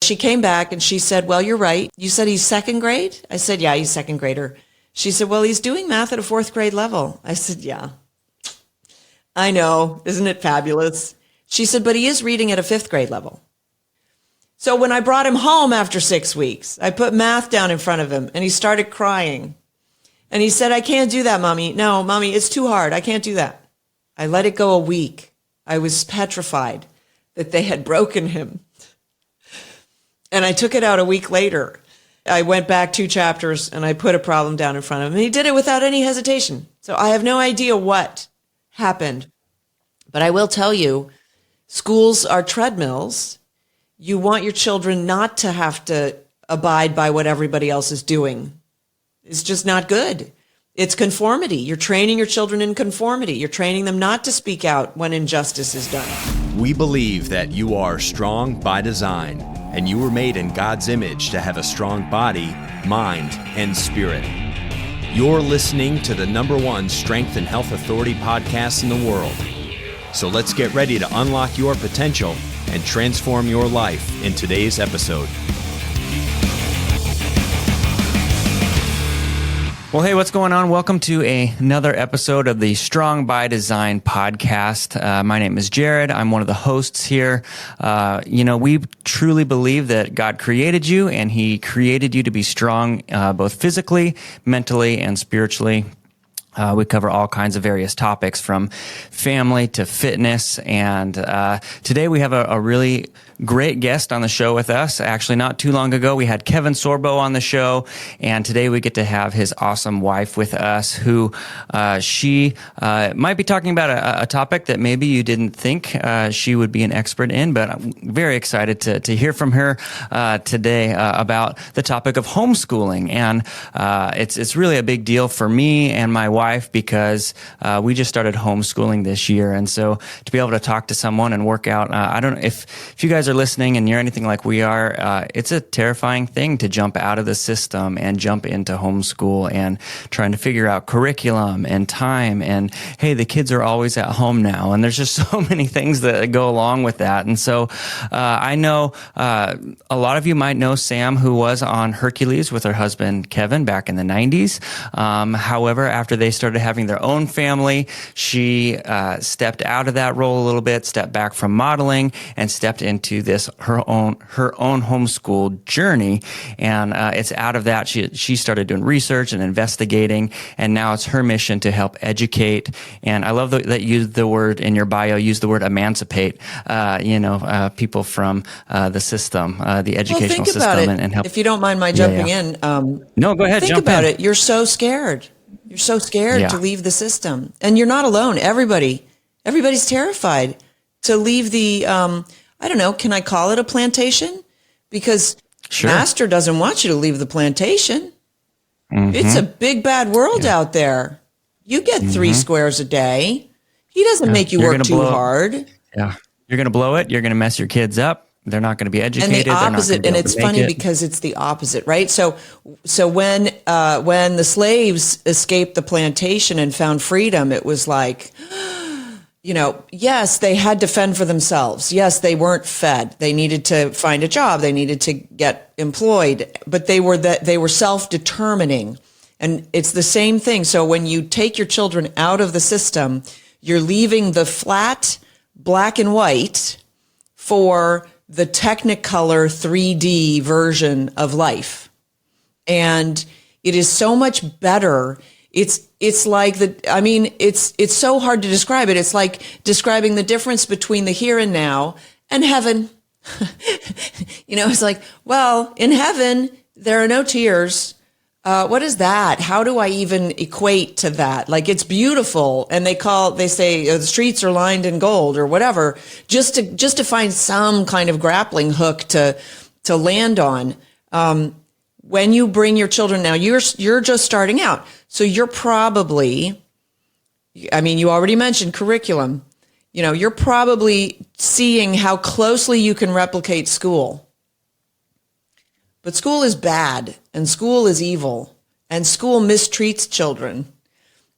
She came back and she said, well, you're right. You said he's second grade? I said, yeah, he's second grader. She said, well, he's doing math at a fourth grade level. I said, yeah, I know. Isn't it fabulous? She said, but he is reading at a fifth grade level. So when I brought him home after 6 weeks, I put math down in front of him and he started crying. And he said, I can't do that, Mommy. No, Mommy, it's too hard. I can't do that. I let it go a week. I was petrified that they had broken him. And I took it out a week later. I went back 2 chapters and I put a problem down in front of him. And he did it without any hesitation. So I have no idea what happened. But I will tell you, schools are treadmills. You want your children not to have to abide by what everybody else is doing. It's just not good. It's conformity. You're training your children in conformity. You're training them not to speak out when injustice is done. We believe that you are strong by design, and you were made in God's image to have a strong body, mind, and spirit. You're listening to the #1 Strength and Health Authority podcast in the world. So let's get ready to unlock your potential and transform your life in today's episode. Well, hey, what's going on? Welcome to another episode of the Strong by Design podcast. My name is Jared. I'm one of the hosts here. We truly believe that God created you and He created you to be strong, both physically, mentally, and spiritually. We cover all kinds of various topics from family to fitness. And today we have a really great guest on the show with us. Actually, not too long ago, we had Kevin Sorbo on the show. And today we get to have his awesome wife with us, who she might be talking about a topic that maybe you didn't think she would be an expert in. But I'm very excited to hear from her today about the topic of homeschooling. And it's really a big deal for me and my wife, because we just started homeschooling this year. And so to be able to talk to someone and work out, I don't know if you guys are listening and you're anything like we are, it's a terrifying thing to jump out of the system and jump into homeschool and trying to figure out curriculum and time. And hey, the kids are always at home now. And there's just so many things that go along with that. And so I know a lot of you might know Sam, who was on Hercules with her husband, Kevin, back in the 90s. However, after they started having their own family, she stepped out of that role a little bit, stepped back from modeling, and stepped into this her own homeschool journey. And it's out of that she started doing research and investigating, and now it's her mission to help educate. And I love that you used the word in your bio, use the word emancipate. People from the system, the educational system, and help. If you don't mind my jumping in, no, go ahead. Think jump about in. it. You're so scared. You're so scared to leave the system, and you're not alone. Everybody's terrified to leave the, I don't know, can I call it a plantation? Because Master doesn't want you to leave the plantation. Mm-hmm. It's a big, bad world out there. You get 3 squares a day. He doesn't make you work too hard. Yeah. You're going to blow it. You're going to mess your kids up. They're not going to be educated. And the opposite, and it's funny because it's the opposite, right? So when the slaves escaped the plantation and found freedom, it was like, yes, they had to fend for themselves. Yes, they weren't fed. They needed to find a job. They needed to get employed, but they were self-determining. And it's the same thing. So when you take your children out of the system, you're leaving the flat black and white for the Technicolor 3D version of life. And it is so much better. It's like it's so hard to describe it. It's like describing the difference between the here and now and heaven. It's like, well, in heaven, there are no tears. What is that? How do I even equate to that? Like, it's beautiful. And they say the streets are lined in gold or whatever, just to find some kind of grappling hook to land on. When you bring your children now, you're just starting out. So you're probably, you already mentioned curriculum. You're probably seeing how closely you can replicate school. But school is bad, and school is evil, and school mistreats children.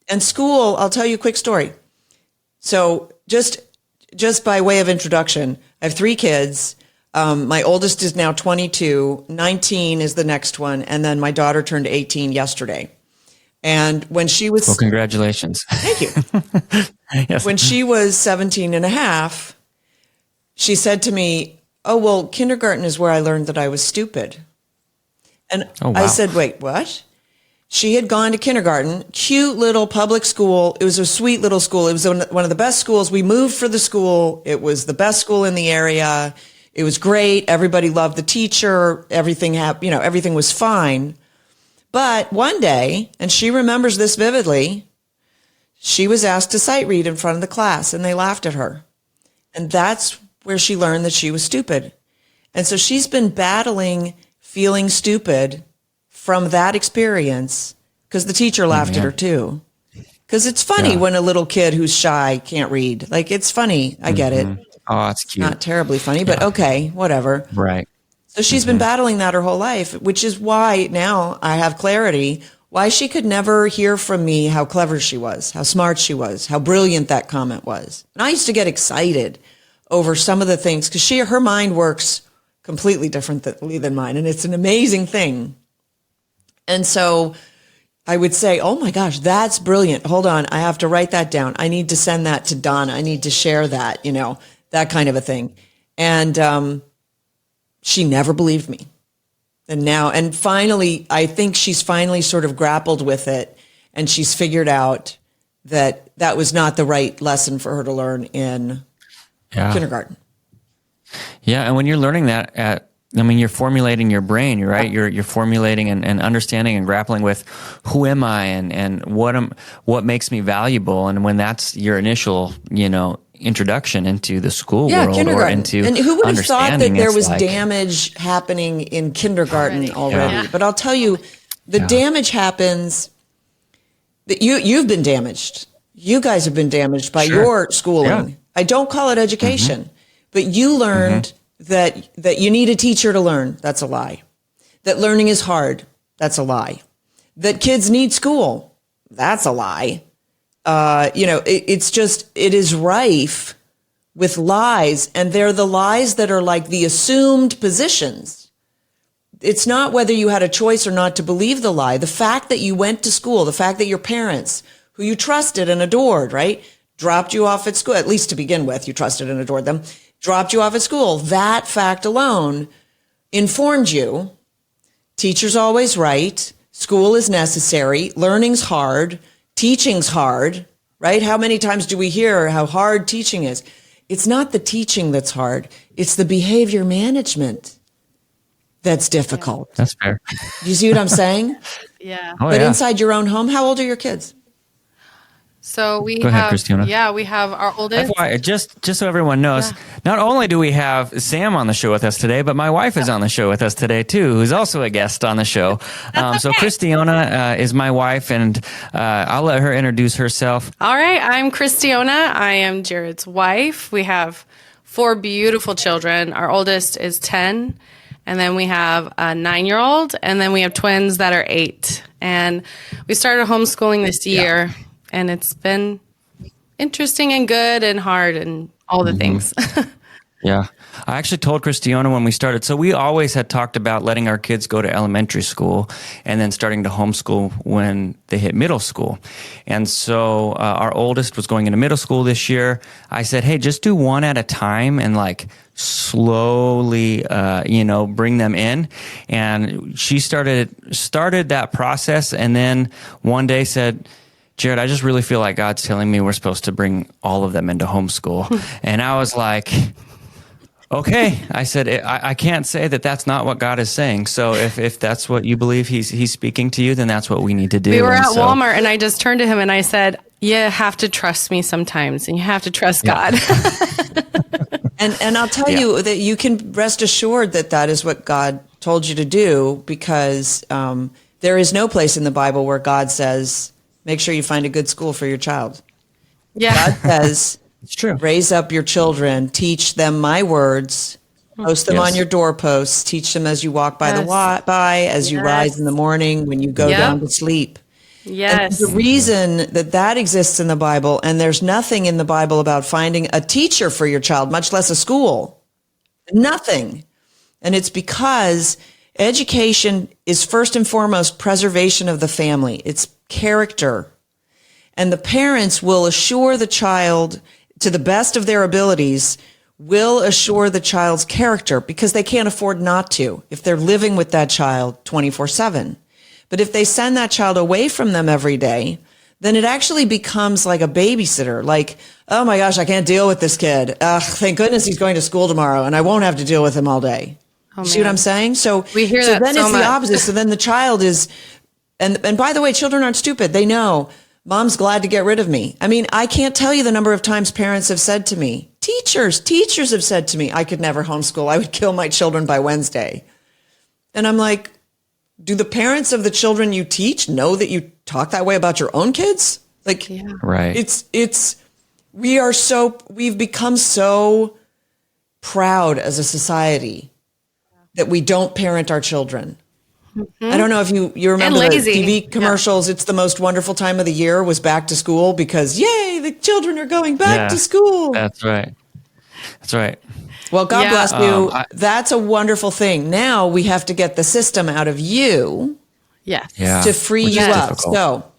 And school, I'll tell you a quick story. So just by way of introduction, I have 3 kids. My oldest is now 22, 19 is the next one, and then my daughter turned 18 yesterday. And when she was... Well, congratulations. Thank you. Yes. When she was 17 and a half, she said to me, oh, well, kindergarten is where I learned that I was stupid. And I said, wait, what? She had gone to kindergarten, cute little public school. It was a sweet little school. It was one of the best schools. We moved for the school. It was the best school in the area. It was great. Everybody loved the teacher. Everything everything was fine. But one day, and she remembers this vividly, she was asked to sight read in front of the class, and they laughed at her. And that's where she learned that she was stupid. And so she's been battling feeling stupid from that experience because the teacher laughed at her too. Because it's funny when a little kid who's shy can't read. Like, it's funny. I get it. Oh, it's cute. Not terribly funny, but okay, whatever. Right. So she's been battling that her whole life, which is why now I have clarity why she could never hear from me how clever she was, how smart she was, how brilliant that comment was. And I used to get excited over some of the things because her mind works completely differently than mine. And it's an amazing thing. And so I would say, oh my gosh, that's brilliant. Hold on. I have to write that down. I need to send that to Donna. I need to share that, that kind of a thing. And, she never believed me. And finally, I think she's finally sort of grappled with it, and she's figured out that that was not the right lesson for her to learn in kindergarten. Yeah. And when you're learning that you're formulating your brain, right? You're formulating and understanding and grappling with who am I and what makes me valuable. And when that's your initial, introduction into the school world or into and who would have thought that there was like, damage happening in kindergarten already? Yeah. But I'll tell you, the damage happens that you've been damaged. You guys have been damaged by your schooling. Yeah. I don't call it education, but you learned that you need a teacher to learn. That's a lie. That learning is hard. That's a lie. That kids need school. That's a lie. It is rife with lies, and they're the lies that are like the assumed positions. It's not whether you had a choice or not to believe the lie. The fact that you went to school, the fact that your parents, who you trusted and adored, right, dropped you off at school, at least to begin with, you trusted and adored them, dropped you off at school. That fact alone informed you. Teacher's always right. School is necessary. Learning's hard. Teaching's hard, right? How many times do we hear how hard teaching is? It's not the teaching that's hard. It's the behavior management that's difficult. That's fair. You see what I'm saying? Yeah. But inside your own home, how old are your kids? So we Go ahead, Christina. Yeah, we have our oldest. Just so everyone knows, not only do we have Sam on the show with us today, but my wife is on the show with us today too, who's also a guest on the show. So Christiana is my wife, and I'll let her introduce herself. All right, I'm Christiana. I am Jared's wife. We have 4 beautiful children. Our oldest is 10, and then we have a 9-year-old, and then we have twins that are 8. And we started homeschooling this year. Yeah. And it's been interesting and good and hard and all the things. Yeah. I actually told Christiana when we started. So we always had talked about letting our kids go to elementary school and then starting to homeschool when they hit middle school. And so our oldest was going into middle school this year. I said, hey, just do one at a time and like slowly, bring them in. And she started that process. And then one day said, Jared, I just really feel like God's telling me we're supposed to bring all of them into homeschool. And I was like, okay. I said, I can't say that that's not what God is saying. So if that's what you believe he's speaking to you, then that's what we need to do. We were at Walmart, and I just turned to him and I said, you have to trust me sometimes, and you have to trust God. And I'll tell you that you can rest assured that is what God told you to do, because there is no place in the Bible where God says, make sure you find a good school for your child. Yeah. God says, it's true. Raise up your children, teach them my words, post them on your doorposts, teach them as you walk by as you rise in the morning, when you go down to sleep. Yes. And the reason that exists in the Bible, and there's nothing in the Bible about finding a teacher for your child, much less a school, Nothing. And it's because education is first and foremost preservation of the family. It's character. And the parents will assure the child, to the best of their abilities, will assure the child's character because they can't afford not to if they're living with that child 24/7. But if they send that child away from them every day, then it actually becomes like a babysitter. Like, oh my gosh, I can't deal with this kid. Thank goodness he's going to school tomorrow and I won't have to deal with him all day. Oh, See what I'm saying? So we hear so that then so it's much. the opposite. So then the child is, and by the way, children aren't stupid. They know mom's glad to get rid of me. I mean, I can't tell you the number of times parents have said to me, teachers have said to me, I could never homeschool. I would kill my children by Wednesday. And I'm like, do the parents of the children you teach know that you talk that way about your own kids? Like, right. we've become so proud as a society that we don't parent our children. I don't know if you remember the TV commercials. It's the most wonderful time of the year was back to school because yay, the children are going back to school. That's right. Well, God bless you. That's a wonderful thing. Now we have to get the system out of you to free you up. Difficult. So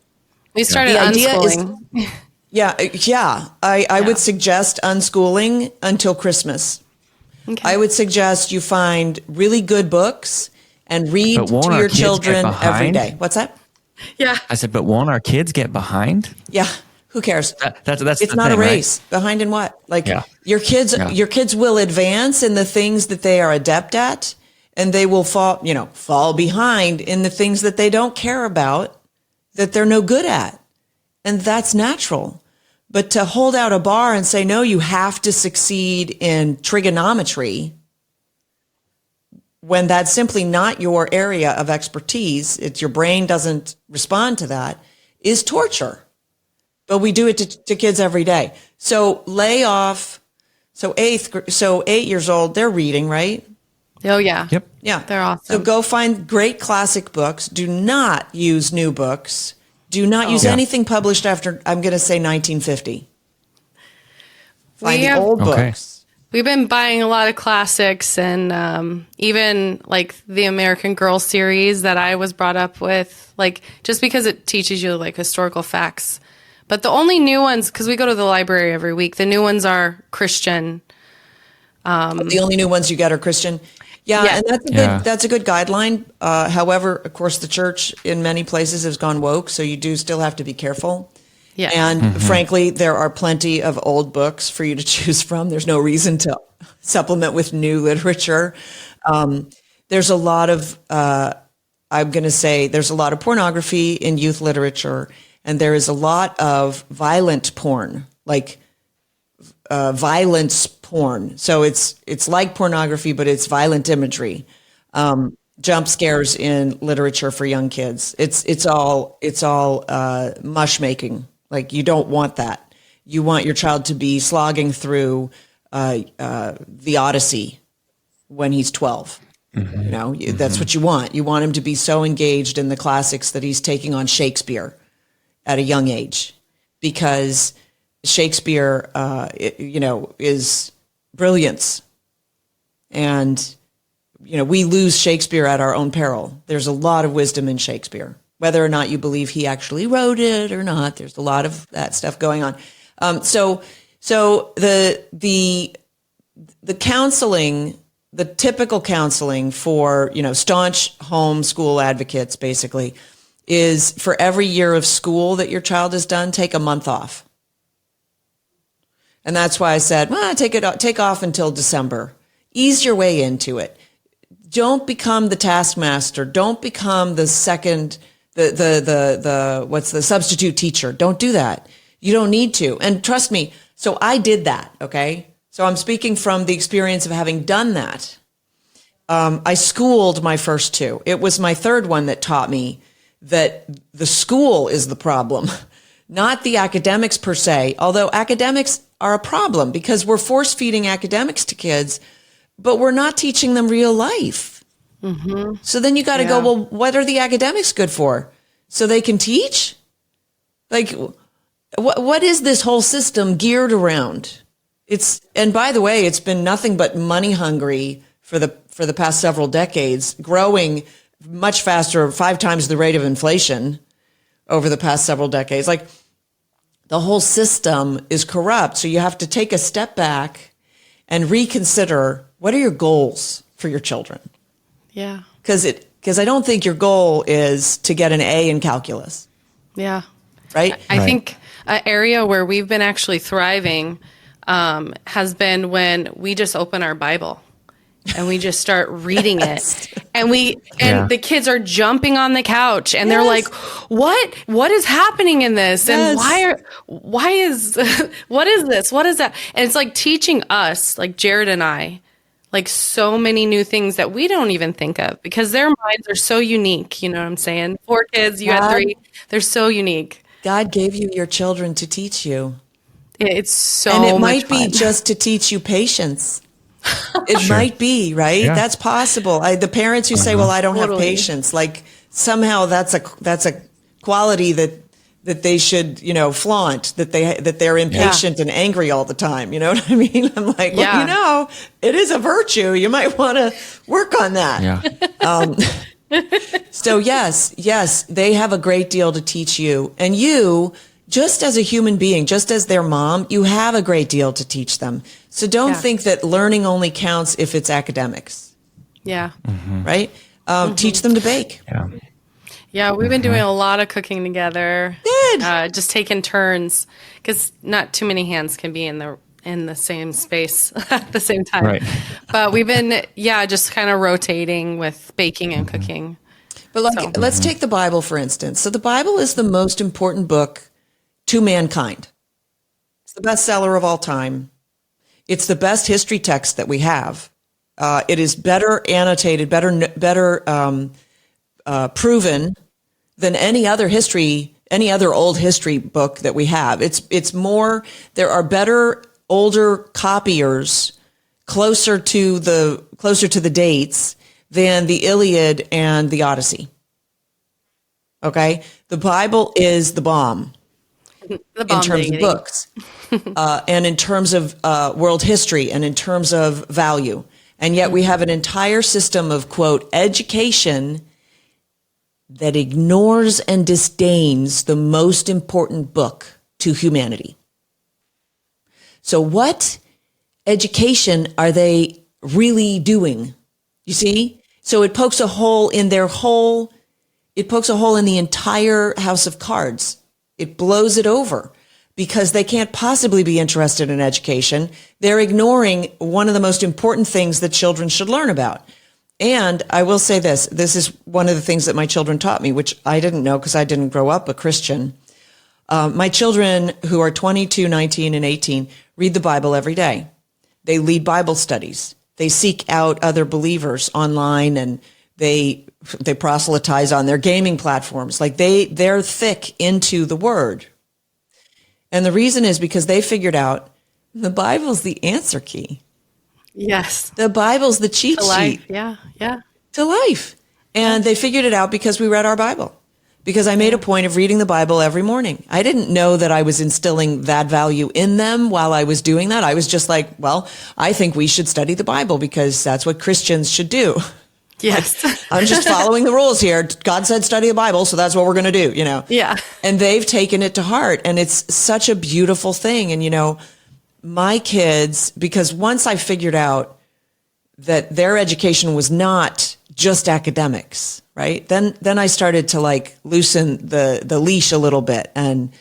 we started unschooling. I would suggest unschooling until Christmas. Okay. I would suggest you find really good books and read to your children every day. What's that? Yeah. I said, but won't our kids get behind? Yeah. Who cares? That's it's not a race. Right? Behind in what? Like your kids will advance in the things that they are adept at, and they will fall behind in the things that they don't care about, that they're no good at. And that's natural. But to hold out a bar and say, no, you have to succeed in trigonometry, when that's simply not your area of expertise, your brain doesn't respond to that, is torture. But we do it to kids every day. So lay off. So 8 years old, they're reading, right? Oh yeah. Yep. Yeah. They're awesome. So go find great classic books. Do not use new books. Do not use anything published after, I'm going to say 1950. Find the old books. We've been buying a lot of classics and even like the American Girl series that I was brought up with, like just because it teaches you like historical facts. But the only new ones, because we go to the library every week, the new ones are Christian. The only new ones you get are Christian. Yeah, and that's a good guideline. However, of course, the church in many places has gone woke, so you do still have to be careful. Yeah. And frankly, there are plenty of old books for you to choose from. There's no reason to supplement with new literature. There's a lot of, I'm going to say, there's a lot of pornography in youth literature, and there is a lot of violent porn, like violence porn. So it's like pornography, but it's violent imagery. Jump scares in literature for young kids. It's all mush making. Like you don't want that. You want your child to be slogging through the Odyssey when he's 12. That's what you want. You want him to be so engaged in the classics that he's taking on Shakespeare at a young age, because Shakespeare, is brilliance. And, we lose Shakespeare at our own peril. There's a lot of wisdom in Shakespeare. Whether or not you believe he actually wrote it or not, there's a lot of that stuff going on. So the counseling, the typical counseling for, staunch homeschool advocates basically is for every year of school that your child has done, take a month off. And that's why I said, take off until December. Ease your way into it. Don't become the taskmaster. Don't become the substitute teacher. Don't do that. You don't need to. And trust me, so I did that, okay? So I'm speaking from the experience of having done that. I schooled my first two. It was my third one that taught me that the school is the problem, not the academics per se, although academics are a problem because we're force-feeding academics to kids, but we're not teaching them real life. Mm-hmm. So then you got to go, well, what are the academics good for? So they can teach? Like, what is this whole system geared around? And by the way, it's been nothing but money hungry for the past several decades, growing much faster, 5 times the rate of inflation over the past several decades. Like, the whole system is corrupt. So you have to take a step back and reconsider, what are your goals for your children? Yeah. Because I don't think your goal is to get an A in calculus. Yeah. Right? I think an area where we've been actually thriving has been when we just open our Bible and we just start reading it. And the kids are jumping on the couch and they're like, what is happening in this? And why is what is this? What is that? And it's like teaching us, like Jared and I, like so many new things that we don't even think of because their minds are so unique. You know what I'm saying? 4 kids, you had 3. They're so unique. God gave you your children to teach you. It's so And it much might fun. be just to teach you patience. It might be, right? Yeah. That's possible. The parents who say, well, I don't have Totally. patience, like somehow that's a quality that they should, flaunt, that they're impatient and angry all the time. You know what I mean? I'm like, well, it is a virtue. You might want to work on that. Yeah. So yes, they have a great deal to teach you. And you, just as a human being, just as their mom, you have a great deal to teach them. So don't think that learning only counts if it's academics. Yeah. Right? Teach them to bake. Yeah. Yeah, we've been doing a lot of cooking together. Good. Just taking turns because not too many hands can be in the same space at the same time. Right. But we've been, just kind of rotating with baking and cooking. But let's take the Bible, for instance. So the Bible is the most important book to mankind. It's the bestseller of all time. It's the best history text that we have. It is better annotated, better proven than any other old history book that we have. It's more, there are better older copiers closer to the dates than the Iliad and the Odyssey. Okay? The Bible is the bomb. The bomb in terms of books and in terms of world history and in terms of value. And yet we have an entire system of, quote, education that ignores and disdains the most important book to humanity. So what education are they really doing? You see? So it pokes a hole in the entire house of cards. It blows it over because they can't possibly be interested in education. They're ignoring one of the most important things that children should learn about. And I will say this is one of the things that my children taught me, which I didn't know because I didn't grow up a Christian. My children, who are 22, 19, and 18, read the Bible every day. They lead Bible studies. They seek out other believers online, and they proselytize on their gaming platforms. Like they're thick into the Word. And the reason is because they figured out the Bible's the answer key. Yes. The Bible's the cheat sheet. Yeah. To life. And they figured it out because we read our Bible. Because I made a point of reading the Bible every morning. I didn't know that I was instilling that value in them while I was doing that. I was just like, well, I think we should study the Bible because that's what Christians should do. Yes. I'm just following the rules here. God said study the Bible, so that's what we're going to do, Yeah. And they've taken it to heart, and it's such a beautiful thing. And, my kids, because once I figured out that their education was not just academics, right? Then I started to loosen the leash a little bit and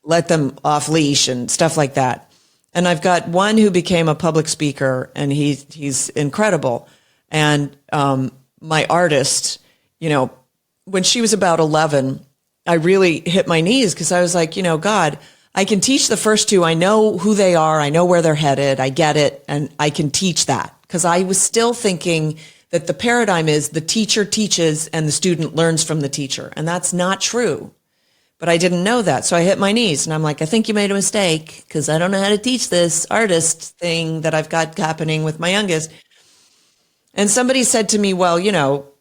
let them off leash and stuff like that. And I've got one who became a public speaker, and he's incredible. And my artist, when she was about 11, I really hit my knees because I was like, God, I can teach the first 2. I know who they are. I know where they're headed. I get it. And I can teach that because I was still thinking that the paradigm is the teacher teaches and the student learns from the teacher. And that's not true. But I didn't know that. So I hit my knees and I'm like, I think you made a mistake because I don't know how to teach this artist thing that I've got happening with my youngest. And somebody said to me, well,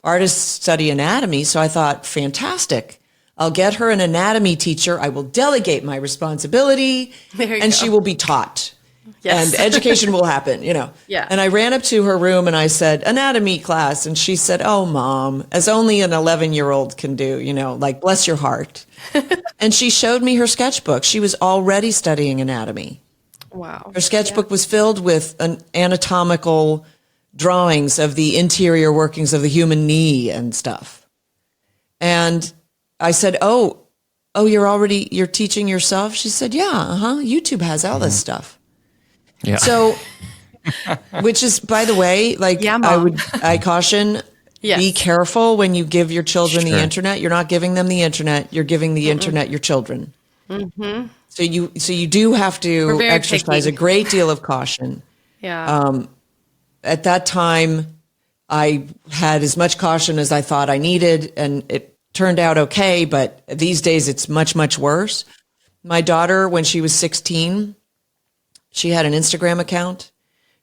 artists study anatomy. So I thought, fantastic. I'll get her an anatomy teacher. I will delegate my responsibility and she will be taught. Yes. and education will happen, Yeah. And I ran up to her room and I said, anatomy class. And she said, oh, Mom, as only an 11-year-old can do, like, bless your heart. And she showed me her sketchbook. She was already studying anatomy. Wow. Her sketchbook was filled with anatomical drawings of the interior workings of the human knee and stuff. And I said, oh, you're teaching yourself? She said, yeah, YouTube has all this stuff. Yeah. So, which is, by the way, like, Yeah, Mom. I caution, Yes. be careful when you give your children Sure. the internet. You're not giving them the internet. You're giving the internet your children. Mm-hmm. So you do have to exercise picky. a great deal of caution. Yeah. At that time, I had as much caution as I thought I needed, and it turned out okay. But these days, it's much, much worse. My daughter, when she was 16, she had an Instagram account.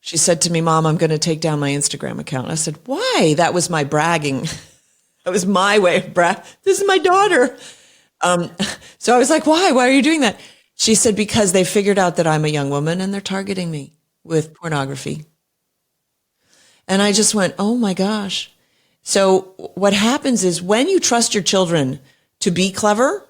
She said to me, Mom, I'm going to take down my Instagram account. I said, why? That was my bragging. That was my way of bragging. This is my daughter. So I was like, why? Why are you doing that? She said, because they figured out that I'm a young woman and they're targeting me with pornography. And I just went, oh my gosh. So what happens is when you trust your children to be clever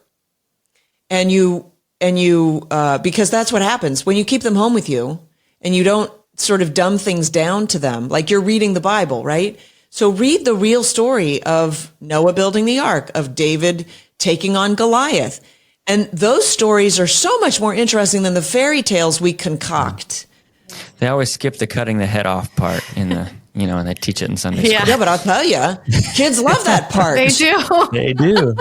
and you because that's what happens when you keep them home with you and you don't sort of dumb things down to them, like you're reading the Bible, right? So read the real story of Noah building the ark, of David taking on Goliath. And those stories are so much more interesting than the fairy tales we concoct. They always skip the cutting the head off part in the, and they teach it in Sunday school. Yeah, but I'll tell you, kids love that part. They do. They do.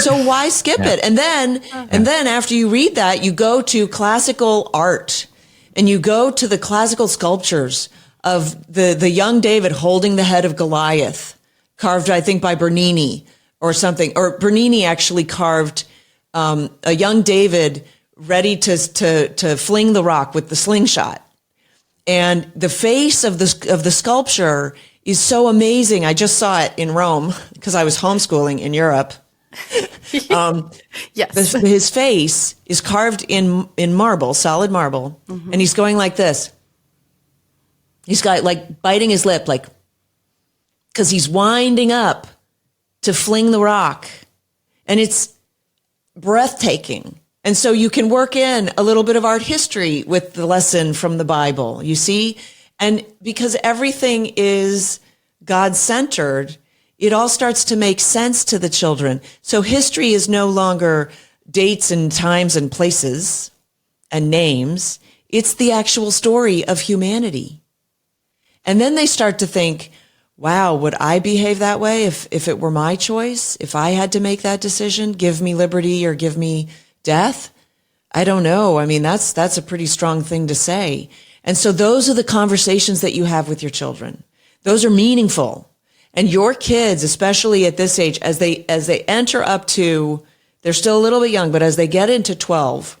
So why skip it? And then after you read that, you go to classical art and you go to the classical sculptures of the young David holding the head of Goliath, carved, I think, by Bernini or something. Or Bernini actually carved a young David ready to fling the rock with the slingshot. And the face of the sculpture is so amazing. I just saw it in Rome because I was homeschooling in Europe. Yes. His face is carved in marble, solid marble, and he's going like this. He's got like biting his lip, like, because he's winding up to fling the rock, and it's breathtaking. And so you can work in a little bit of art history with the lesson from the Bible, you see? And because everything is God-centered, it all starts to make sense to the children. So history is no longer dates and times and places and names. It's the actual story of humanity. And then they start to think, wow, would I behave that way if it were my choice? If I had to make that decision, give me liberty or give me death? I don't know. I mean, that's a pretty strong thing to say. And so those are the conversations that you have with your children. Those are meaningful. And your kids, especially at this age, as they enter up to, they're still a little bit young, but as they get into 12,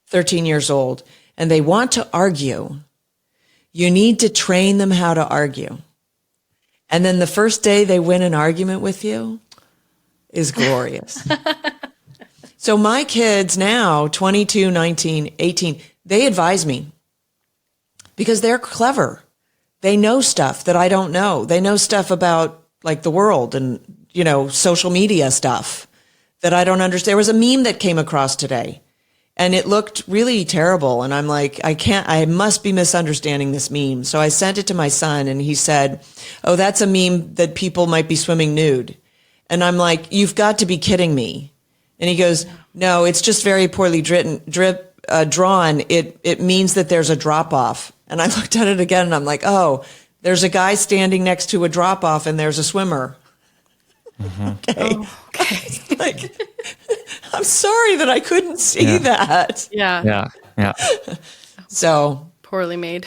13 years old, and they want to argue, you need to train them how to argue. And then the first day they win an argument with you is glorious. So my kids now, 22, 19, 18, they advise me because they're clever. They know stuff that I don't know. They know stuff about like the world and, social media stuff that I don't understand. There was a meme that came across today and it looked really terrible. And I'm like, I must be misunderstanding this meme. So I sent it to my son and he said, oh, that's a meme that people might be swimming nude. And I'm like, you've got to be kidding me. And he goes, no, it's just very poorly drawn. It means that there's a drop off. And I looked at it again and I'm like, oh, there's a guy standing next to a drop off and there's a swimmer. Mm-hmm. Okay. Oh, okay. Like, I'm sorry that I couldn't see that. Yeah. Yeah. So Poorly made.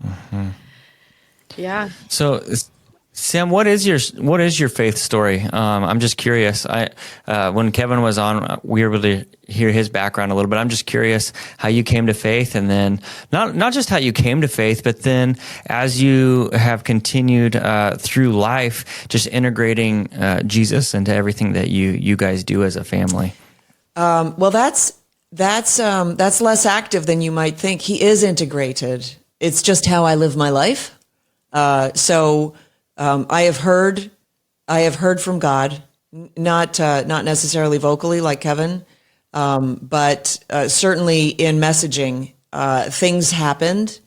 Mm-hmm. Yeah. So, Sam, what is your faith story? I'm just curious. When Kevin was on, we were able to hear his background a little bit. I'm just curious how you came to faith, and then not just how you came to faith, but then as you have continued through life, just integrating Jesus into everything that you guys do as a family. well, that's that's less active than you might think. He is integrated. It's just how I live my life. So I have heard from God, not necessarily vocally like Kevin, but certainly in messaging. Things happened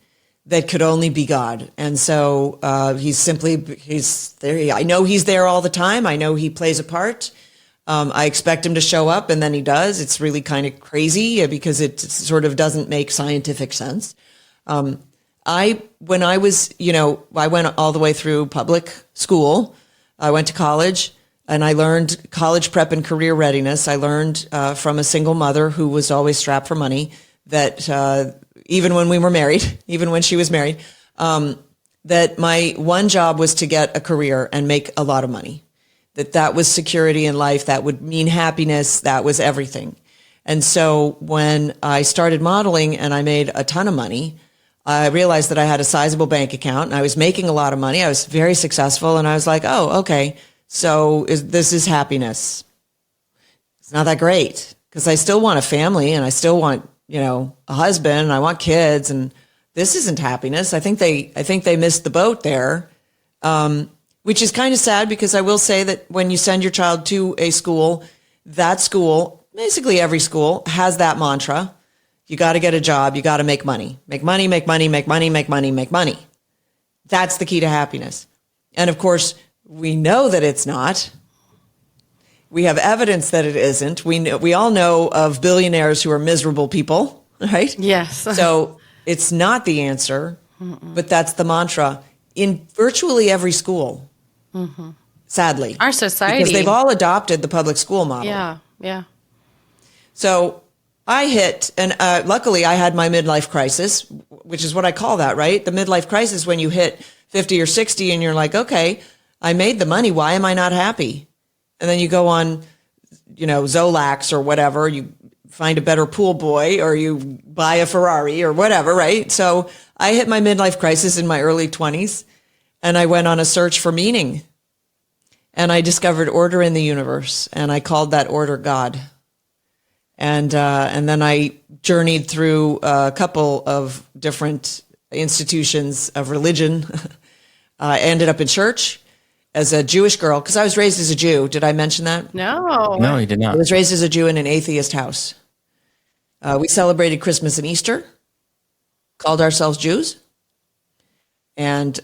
that could only be God, and so he's there. I know he's there all the time. I know he plays a part. I expect him to show up, and then he does. It's really kind of crazy because it sort of doesn't make scientific sense. When I was, I went all the way through public school. I went to college, and I learned college prep and career readiness. I learned from a single mother who was always strapped for money that even when we were married, even when she was married, that my one job was to get a career and make a lot of money. That was security in life. That would mean happiness. That was everything. And so when I started modeling and I made a ton of money, I realized that I had a sizable bank account and I was making a lot of money. I was very successful. And I was like, oh, okay. So this is happiness. It's not that great because I still want a family and I still want, a husband and I want kids. And this isn't happiness. I think they missed the boat there. Which is kind of sad because I will say that when you send your child to a school, that school, basically every school, has that mantra. You got to get a job. You got to make money. Make money, make money, make money, make money, make money. That's the key to happiness. And of course, we know that it's not. We have evidence that it isn't. We all know of billionaires who are miserable people, right? Yes. So it's not the answer, but that's the mantra in virtually every school. Mm-hmm. Sadly, our society, because they've all adopted the public school model. Yeah. So I hit, and luckily I had my midlife crisis, which is what I call that, right? The midlife crisis when you hit 50 or 60 and you're like, okay, I made the money. Why am I not happy? And then you go on, Zolax or whatever. You find a better pool boy or you buy a Ferrari or whatever, right? So I hit my midlife crisis in my early 20s. And I went on a search for meaning. And I discovered order in the universe. And I called that order God. And then I journeyed through a couple of different institutions of religion. I ended up in church as a Jewish girl, because I was raised as a Jew. Did I mention that? No, you did not. I was raised as a Jew in an atheist house. We celebrated Christmas and Easter, called ourselves Jews. And,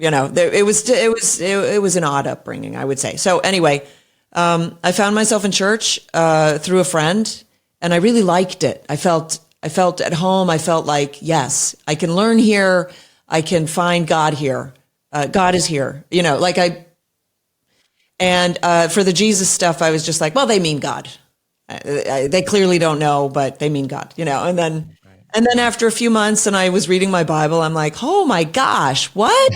it was an odd upbringing, I would say. So anyway, I found myself in church through a friend, and I really liked it. I felt at home. I felt like, yes, I can learn here. I can find God here. God is here. And for the Jesus stuff, I was just like, well, they mean God. They clearly don't know, but they mean God. And then after a few months and I was reading my Bible, I'm like, oh my gosh, what?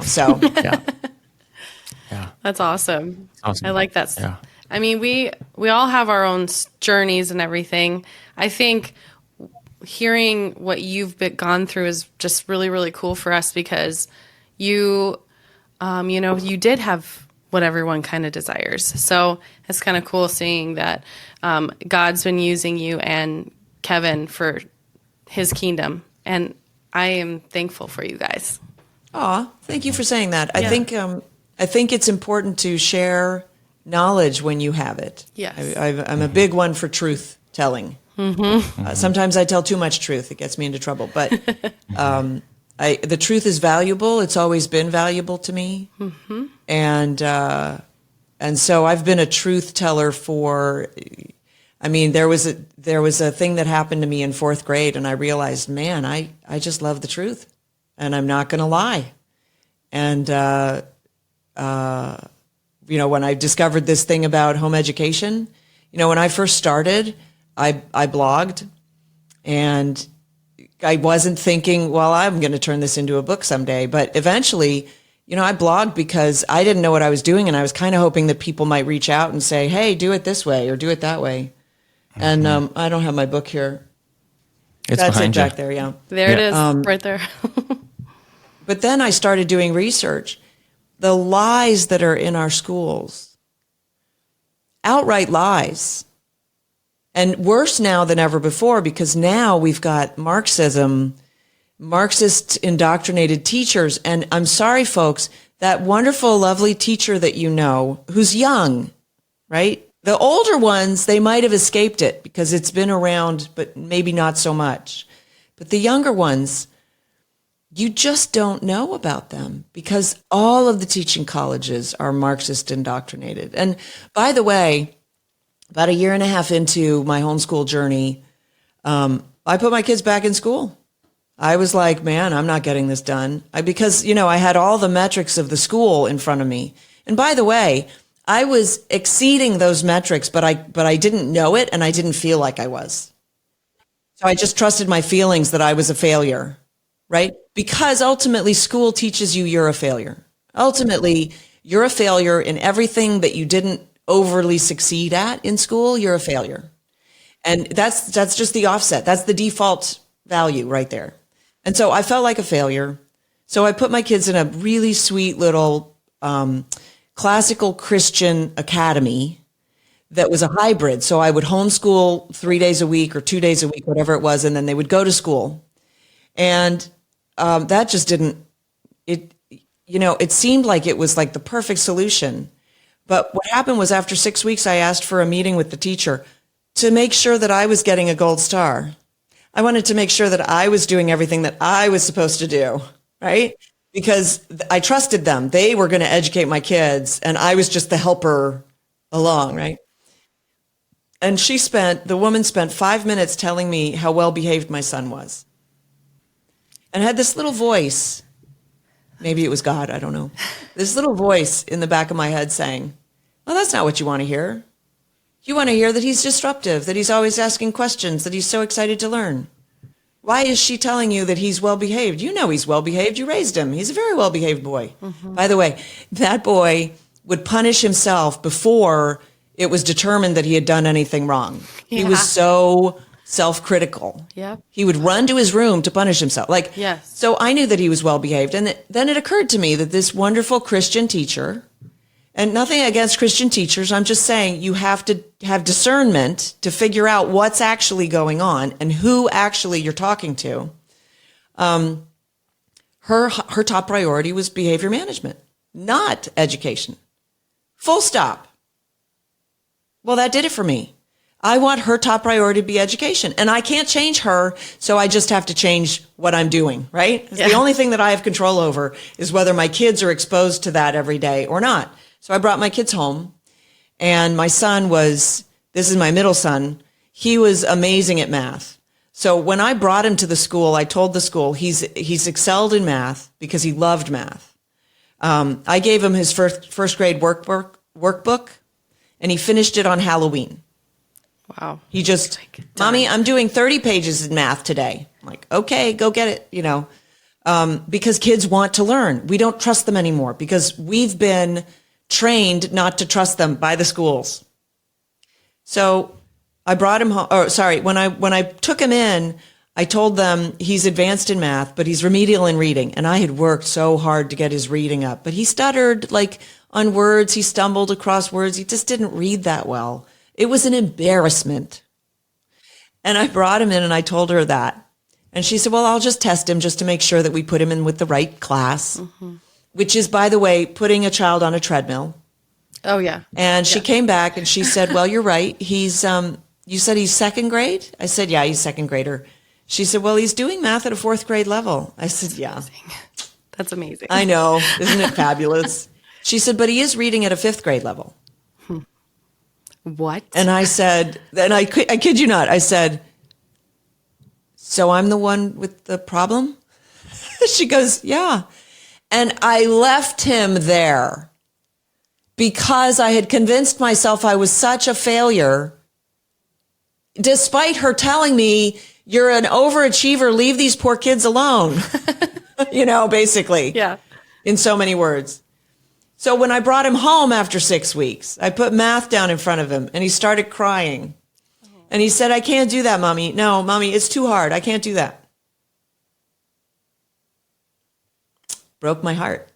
So. Yeah. That's awesome. I like that. Yeah. I mean, we all have our own journeys and everything. I think hearing what you've gone through is just really, really cool for us because you did have what everyone kind of desires. So it's kind of cool seeing that God's been using you and Kevin for his kingdom. And I am thankful for you guys. Aw, thank you for saying that. Yeah. I think it's important to share knowledge when you have it. Yes. I'm a big one for truth telling. Mm-hmm. Sometimes I tell too much truth. It gets me into trouble. But the truth is valuable. It's always been valuable to me. Mm-hmm. And so I've been a truth teller for... there was a thing that happened to me in 4th grade, and I realized, man, I just love the truth, and I'm not going to lie. And when I discovered this thing about home education, when I first started, I blogged, and I wasn't thinking, well, I'm going to turn this into a book someday. But eventually, I blogged because I didn't know what I was doing, and I was kind of hoping that people might reach out and say, hey, do it this way or do it that way. And I don't have my book here. It's That's behind it back you. there, yeah. There it is, right there. But then I started doing research. The lies that are in our schools, outright lies, And worse now than ever before, because now we've got Marxist indoctrinated teachers. And I'm sorry, folks, that wonderful, lovely teacher that you know, who's young, right? The older ones, they might have escaped it because it's been around, but maybe not so much. But the younger ones, you just don't know about them because all of the teaching colleges are Marxist indoctrinated. And by the way, about a year and a half into my homeschool journey, I put my kids back in school. I was like, man, I'm not getting this done. Because, I had all the metrics of the school in front of me. And by the way, I was exceeding those metrics, but I didn't know it and I didn't feel like I was. So I just trusted my feelings that I was a failure, right? Because ultimately school teaches you you're a failure. Ultimately, you're a failure in everything that you didn't overly succeed at in school, you're a failure. And that's just the offset. That's the default value right there. And so I felt like a failure. So I put my kids in a really sweet little classical Christian academy that was a hybrid. So I would homeschool 3 days a week or 2 days a week, whatever it was, and then they would go to school. And that just didn't, it seemed like it was like the perfect solution. But what happened was after 6 weeks, I asked for a meeting with the teacher to make sure that I was getting a gold star. I wanted to make sure that I was doing everything that I was supposed to do, right? Because I trusted them. They were going to educate my kids, and I was just the helper along, right? And the woman spent 5 minutes telling me how well behaved my son was. And had this little voice, maybe it was God, I don't know. This little voice in the back of my head saying, well, that's not what you want to hear. You want to hear that he's disruptive, that he's always asking questions, that he's so excited to learn. Why is she telling you that he's well-behaved? You know he's well-behaved. You raised him. He's a very well-behaved boy. Mm-hmm. By the way, that boy would punish himself before it was determined that he had done anything wrong. Yeah. He was so self-critical. Yep. He would run to his room to punish himself. Yes. So I knew that he was well-behaved. And then it occurred to me that this wonderful Christian teacher, and nothing against Christian teachers, I'm just saying you have to have discernment to figure out what's actually going on and who actually you're talking to. Her top priority was behavior management, not education. Full stop. Well, that did it for me. I want her top priority to be education, and I can't change her, so I just have to change what I'm doing, right? Yeah. The only thing that I have control over is whether my kids are exposed to that every day or not. So I brought my kids home, and my son this is my middle son, he was amazing at math. So when I brought him to the school, I told the school he's excelled in math because he loved math. I gave him his first grade workbook, and he finished it on Halloween. Wow. He just, Mommy, I'm doing 30 pages in math today. I'm like, okay, go get it, because kids want to learn. We don't trust them anymore because we've been trained not to trust them by the schools. So I brought him home. When I took him in, I told them he's advanced in math, but he's remedial in reading. And I had worked so hard to get his reading up, but he stuttered on words. He stumbled across words. He just didn't read that well. It was an embarrassment. And I brought him in and I told her that. And she said, well, I'll just test him just to make sure that we put him in with the right class, which is, by the way, putting a child on a treadmill. Oh, yeah. And she came back and she said, well, you're right. He's, you said he's second grade? I said, yeah, he's second grader. She said, well, he's doing math at a fourth grade level. I said, yeah. That's amazing. I know. Isn't it fabulous? She said, but he is reading at a fifth grade level. What? And I said, and I kid you not, I said, so I'm the one with the problem? She goes, yeah. And I left him there because I had convinced myself I was such a failure, despite her telling me, you're an overachiever, leave these poor kids alone, basically. Yeah. In so many words. So when I brought him home after 6 weeks, I put math down in front of him and he started crying. And he said, I can't do that, Mommy. No, Mommy, it's too hard. I can't do that. Broke my heart.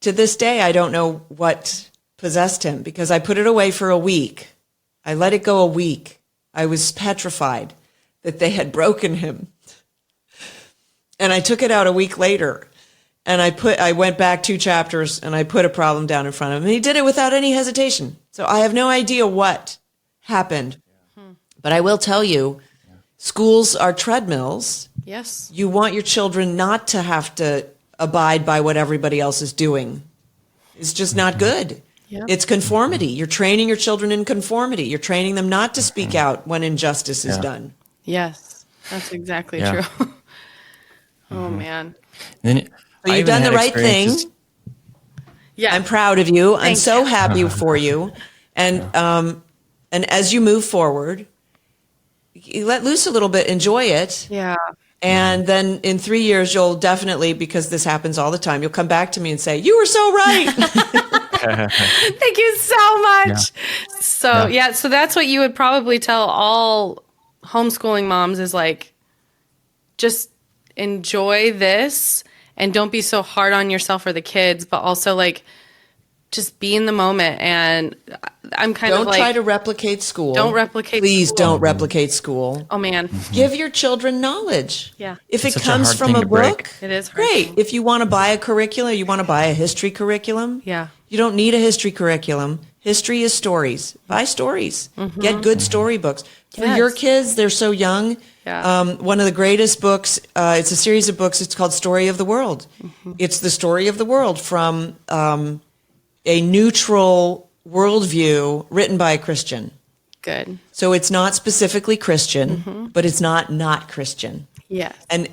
To this day, I don't know what possessed him because I put it away for a week. I let it go a week. I was petrified that they had broken him. And I took it out a week later, and I went back 2 chapters, and I put a problem down in front of him. And he did it without any hesitation. So I have no idea what happened. But I will tell you, schools are treadmills. Yes. You want your children not to have to abide by what everybody else is doing. It's just not good. Yep. It's conformity. You're training your children in conformity. You're training them not to speak out when injustice is done. Yes, that's exactly true. Oh, man. Then So you've done the right thing. Yeah. I'm proud of you. I'm Thank so you. happy for you. And as you move forward, you let loose a little bit, enjoy it. Yeah. And then in 3 years, you'll definitely, because this happens all the time, you'll come back to me and say, you were so right. Thank you so much. So so that's what you would probably tell all homeschooling moms is like, just enjoy this and don't be so hard on yourself or the kids, but also like, just be in the moment. And I'm kind of like, don't try to replicate school. Don't replicate Please school. don't replicate school. Oh man. Give your children knowledge. Yeah. If it Such a comes hard from thing a to break. book, It is hard great. thing. If you want to buy a curriculum, you want to buy a history curriculum. Yeah. You don't need a history curriculum. History is stories. Buy stories. Get good storybooks. For Yes. your kids, they're so young. Yeah. One of the greatest books, it's a series of books, it's called Story of the World. It's the story of the world from a neutral worldview written by a Christian. Good. So it's not specifically Christian, but it's not Christian. Yes. And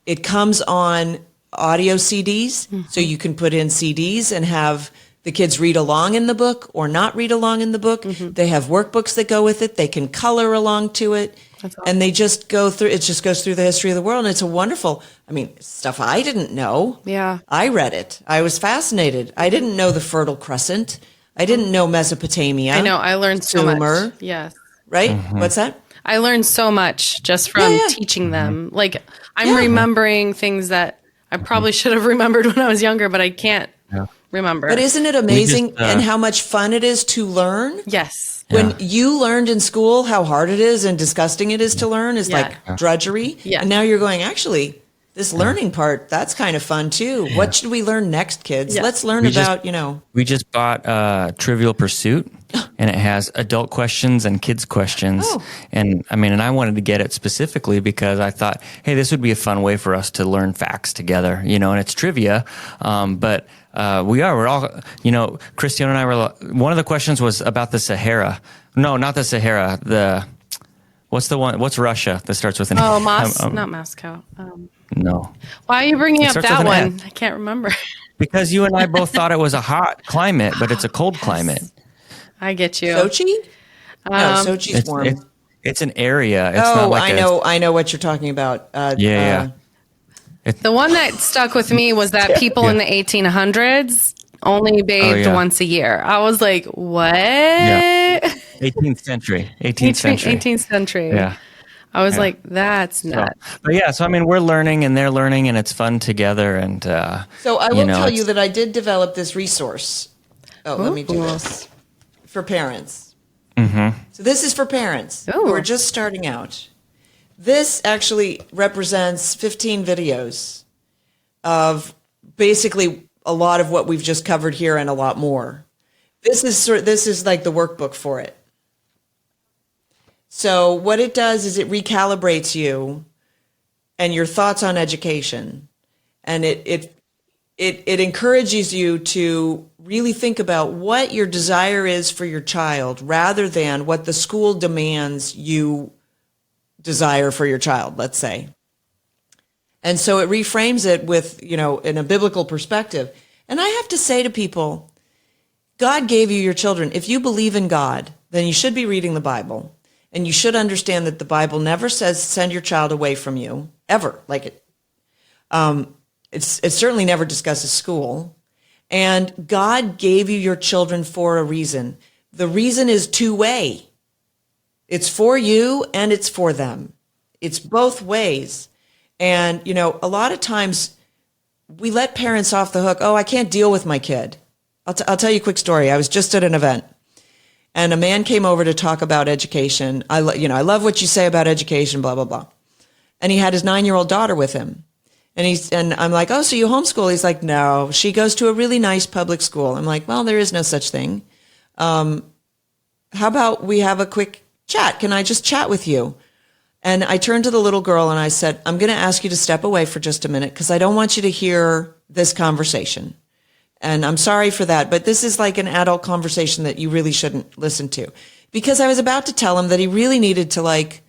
it comes on audio CDs, so you can put in CDs and have the kids read along in the book or not read along in the book. They have workbooks that go with it. They can color along to it. That's awesome. And they just go through, it just goes through the history of the world. And it's a wonderful, stuff I didn't know. Yeah. I read it. I was fascinated. I didn't know the Fertile Crescent. I didn't know Mesopotamia. I know. I learned so Sumer. much. Yes. Right? What's that? I learned so much just from teaching them. Like I'm remembering things that I probably should have remembered when I was younger, but I can't remember. But isn't it amazing and how much fun it is to learn? Yes. When you learned in school how hard it is and disgusting it is to learn is like drudgery. Yeah. And now you're going, actually, this learning part, that's kind of fun too. Yeah. What should we learn next, kids? Yeah. Let's learn We just bought Trivial Pursuit, and it has adult questions and kids questions. Oh. And I wanted to get it specifically because I thought, hey, this would be a fun way for us to learn facts together, and it's trivia. But we're all, Christiana and I were, one of the questions was about the Sahara. No, not the Sahara. What's the one? What's Russia that starts with an? Oh, not Moscow. No. Why are you bringing up starts that with an one? F. I can't remember. Because you and I both thought it was a hot climate, but it's a cold climate. I get you. Sochi? No, Sochi's warm. It's an area. It's not like I know what you're talking about. Yeah. The one that stuck with me was that people in the 1800s only bathed once a year. I was like, what? Yeah. 18th century. 18th century. Yeah. I was like, that's nuts. So we're learning and they're learning and it's fun together. And so I will tell you that I did develop this resource. Let me do this for parents. Mm-hmm. So this is for parents who are just starting out. This actually represents 15 videos of basically a lot of what we've just covered here and a lot more. This is like the workbook for it. So what it does is it recalibrates you and your thoughts on education, and it encourages you to really think about what your desire is for your child rather than what the school demands you desire for your child, let's say. And so it reframes it with, in a biblical perspective. And I have to say to people, God gave you your children. If you believe in God, then you should be reading the Bible. And you should understand that the Bible never says send your child away from you, ever. It certainly never discusses school. And God gave you your children for a reason. The reason is two-way. It's for you and it's for them. It's both ways. And, a lot of times we let parents off the hook. Oh, I can't deal with my kid. I'll tell you a quick story. I was just at an event and a man came over to talk about education. I love what you say about education, blah, blah, blah. And he had his 9-year-old daughter with him. And I'm like, oh, so you homeschool? He's like, no, she goes to a really nice public school. I'm like, well, there is no such thing. How about we have a quick chat? Can I just chat with you? And I turned to the little girl and I said, I'm going to ask you to step away for just a minute because I don't want you to hear this conversation. And I'm sorry for that, but this is like an adult conversation that you really shouldn't listen to. Because I was about to tell him that he really needed to like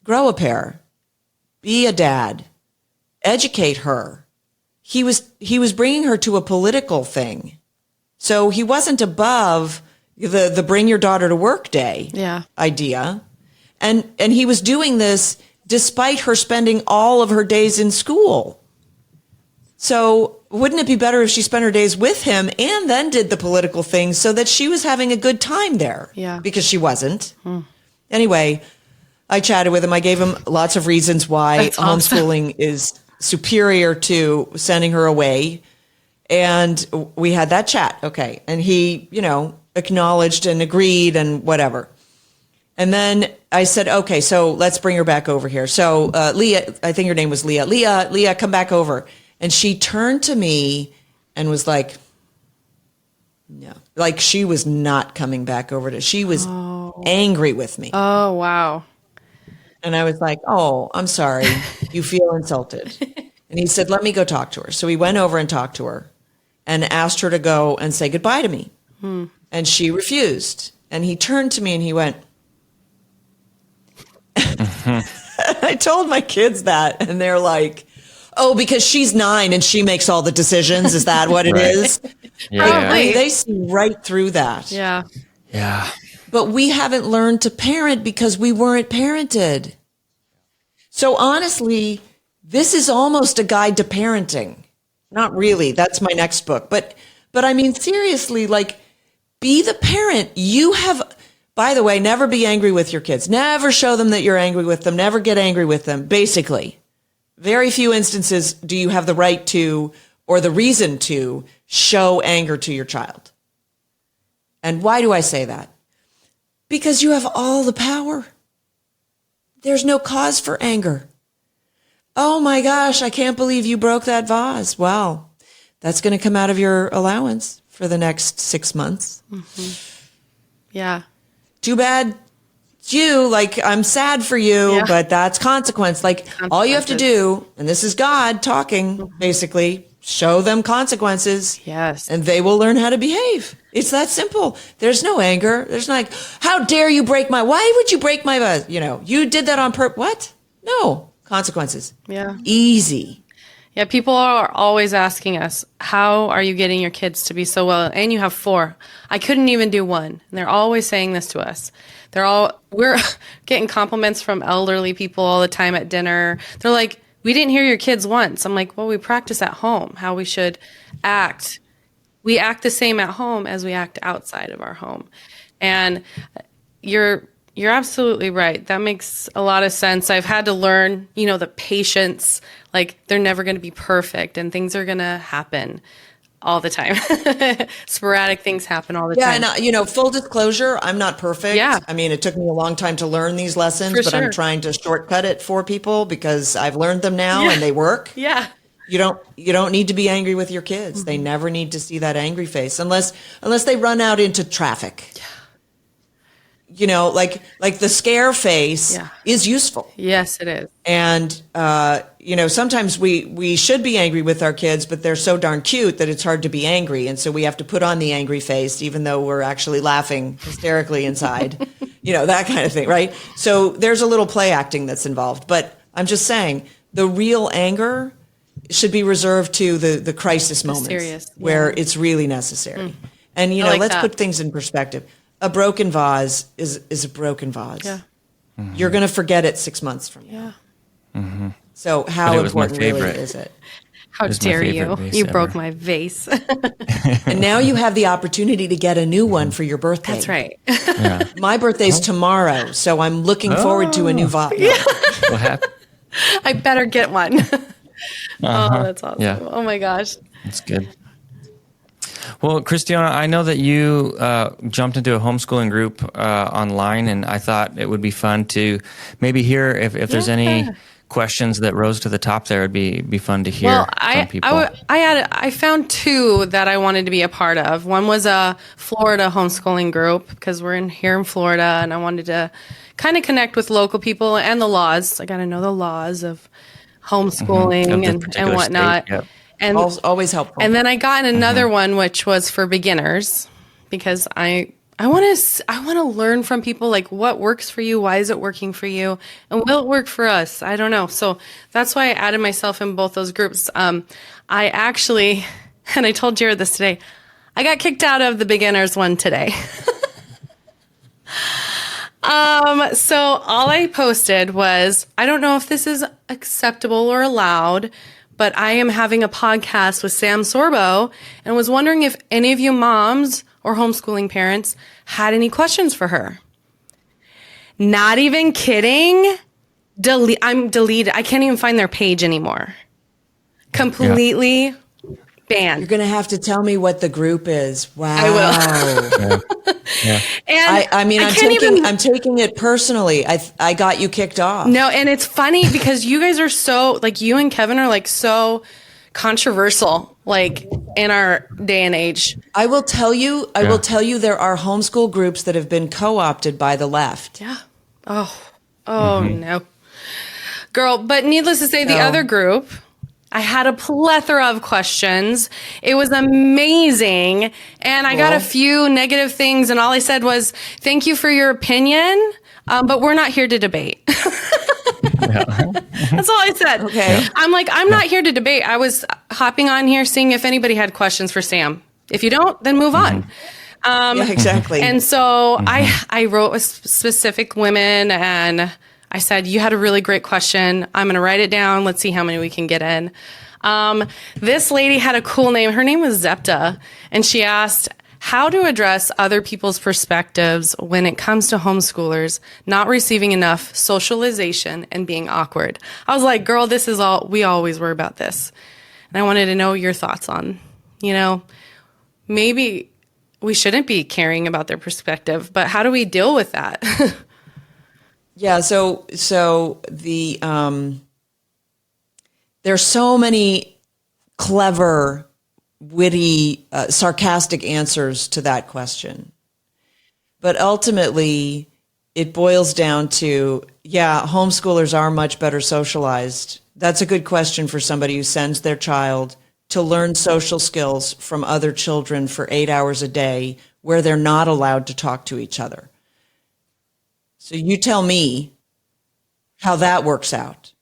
grow a pair, be a dad, educate her. He was bringing her to a political thing. So he wasn't above the bring your daughter to work day idea. And he was doing this despite her spending all of her days in school. So wouldn't it be better if she spent her days with him and then did the political thing so that she was having a good time there? Yeah. Because she wasn't. Anyway, I chatted with him. I gave him lots of reasons why homeschooling is superior to sending her away. And we had that chat. Okay. And he, acknowledged and agreed and whatever. And then I said, okay, so let's bring her back over here. So Leah, I think her name was Leah. Leah, come back over. And she turned to me and was like, no, like she was not coming back over she was angry with me. Oh, wow. And I was like, oh, I'm sorry. You feel insulted. And he said, let me go talk to her. So he went over and talked to her and asked her to go and say goodbye to me. And she refused. And he turned to me and he went, I told my kids that. And they're like, oh, because she's 9 and she makes all the decisions. Is that what it is? Yeah. They see right through that. Yeah. Yeah. But we haven't learned to parent because we weren't parented. So honestly, this is almost a guide to parenting. Not really. That's my next book. But I mean, seriously, like, be the parent. You have, by the way, never be angry with your kids. Never show them that you're angry with them. Never get angry with them, basically. Very few instances do you have the right to or the reason to show anger to your child. And why do I say that? Because you have all the power. There's no cause for anger. Oh my gosh, I can't believe you broke that vase. Well, that's going to come out of your allowance for the next 6 months. Yeah. Too bad it's you. Like, I'm sad for you, but that's consequence. Like, all you have to do, and this is God talking, basically, show them consequences. Yes. And they will learn how to behave. It's that simple. There's no anger. There's not like, how dare you break why would you break my vase? You did that on purpose. What? No. Consequences. Yeah. Easy. Yeah, people are always asking us, how are you getting your kids to be so well? And you have 4. I couldn't even do 1. And they're always saying this to us. We're getting compliments from elderly people all the time at dinner. They're like, we didn't hear your kids once. I'm like, well, we practice at home, how we should act. We act the same at home as we act outside of our home. And you're absolutely right. That makes a lot of sense. I've had to learn, the patience, like they're never going to be perfect and things are going to happen all the time. Sporadic things happen all the time. Yeah, and full disclosure, I'm not perfect. Yeah. I mean, it took me a long time to learn these lessons, but I'm trying to shortcut it for people because I've learned them now and they work. Yeah. You don't need to be angry with your kids. They never need to see that angry face unless they run out into traffic. Yeah. Like the scare face is useful. Yes, it is. And, sometimes we should be angry with our kids, but they're so darn cute that it's hard to be angry. And so we have to put on the angry face, even though we're actually laughing hysterically inside, that kind of thing, right? So there's a little play acting that's involved. But I'm just saying the real anger should be reserved to the crisis moments where it's really necessary. And, let's put things in perspective. A broken vase is a broken vase. Yeah. Mm-hmm. You're going to forget it 6 months from now. Yeah. Mm-hmm. So how important really is it? How dare you? You broke my vase. And now you have the opportunity to get a new one for your birthday. That's right. Yeah. My birthday's tomorrow, so I'm looking forward to a new vase. Yeah. What happened? I better get one. Oh, that's awesome. Yeah. Oh my gosh. That's good. Well, Christiana, I know that you jumped into a homeschooling group online, and I thought it would be fun to maybe hear if there's any questions that rose to the top there. It'd be fun to hear from people. I found two that I wanted to be a part of. One was a Florida homeschooling group because we're here in Florida, and I wanted to kind of connect with local people and the laws. I got to know the laws of homeschooling and whatnot. State, yep. And always helpful. And then I got another one, which was for beginners, because I want to learn from people, like what works for you, why is it working for you, and will it work for us? I don't know. So that's why I added myself in both those groups. I actually, and I told Jared this today, I got kicked out of the beginners one today. So all I posted was, I don't know if this is acceptable or allowed, but I am having a podcast with Sam Sorbo and was wondering if any of you moms or homeschooling parents had any questions for her. Not even kidding. I'm deleted. I can't even find their page anymore. Completely banned. You're going to have to tell me what the group is. Wow. I will. Yeah. And I'm taking it personally. I got you kicked off. No, and it's funny because you guys are so, like, you and Kevin are like so controversial, like in our day and age. I will tell you there are homeschool groups that have been co-opted by the left. Yeah. Oh no. Girl, but needless to say, the other group, I had a plethora of questions. It was amazing. And I got a few negative things, and all I said was, thank you for your opinion, but we're not here to debate. That's all I said. Okay. I'm like, I'm not here to debate. I was hopping on here, seeing if anybody had questions for Sam. If you don't, then move on. Yeah, exactly. And so I wrote with specific women, and I said, you had a really great question. I'm going to write it down. Let's see how many we can get in. This lady had a cool name. Her name was Zepta, and she asked how to address other people's perspectives when it comes to homeschoolers not receiving enough socialization and being awkward. I was like, girl, this is all, we always were about this. And I wanted to know your thoughts on, maybe we shouldn't be caring about their perspective, but how do we deal with that? Yeah, so the there's so many clever, witty, sarcastic answers to that question. But ultimately, it boils down to, homeschoolers are much better socialized. That's a good question for somebody who sends their child to learn social skills from other children for 8 hours a day where they're not allowed to talk to each other. So you tell me how that works out,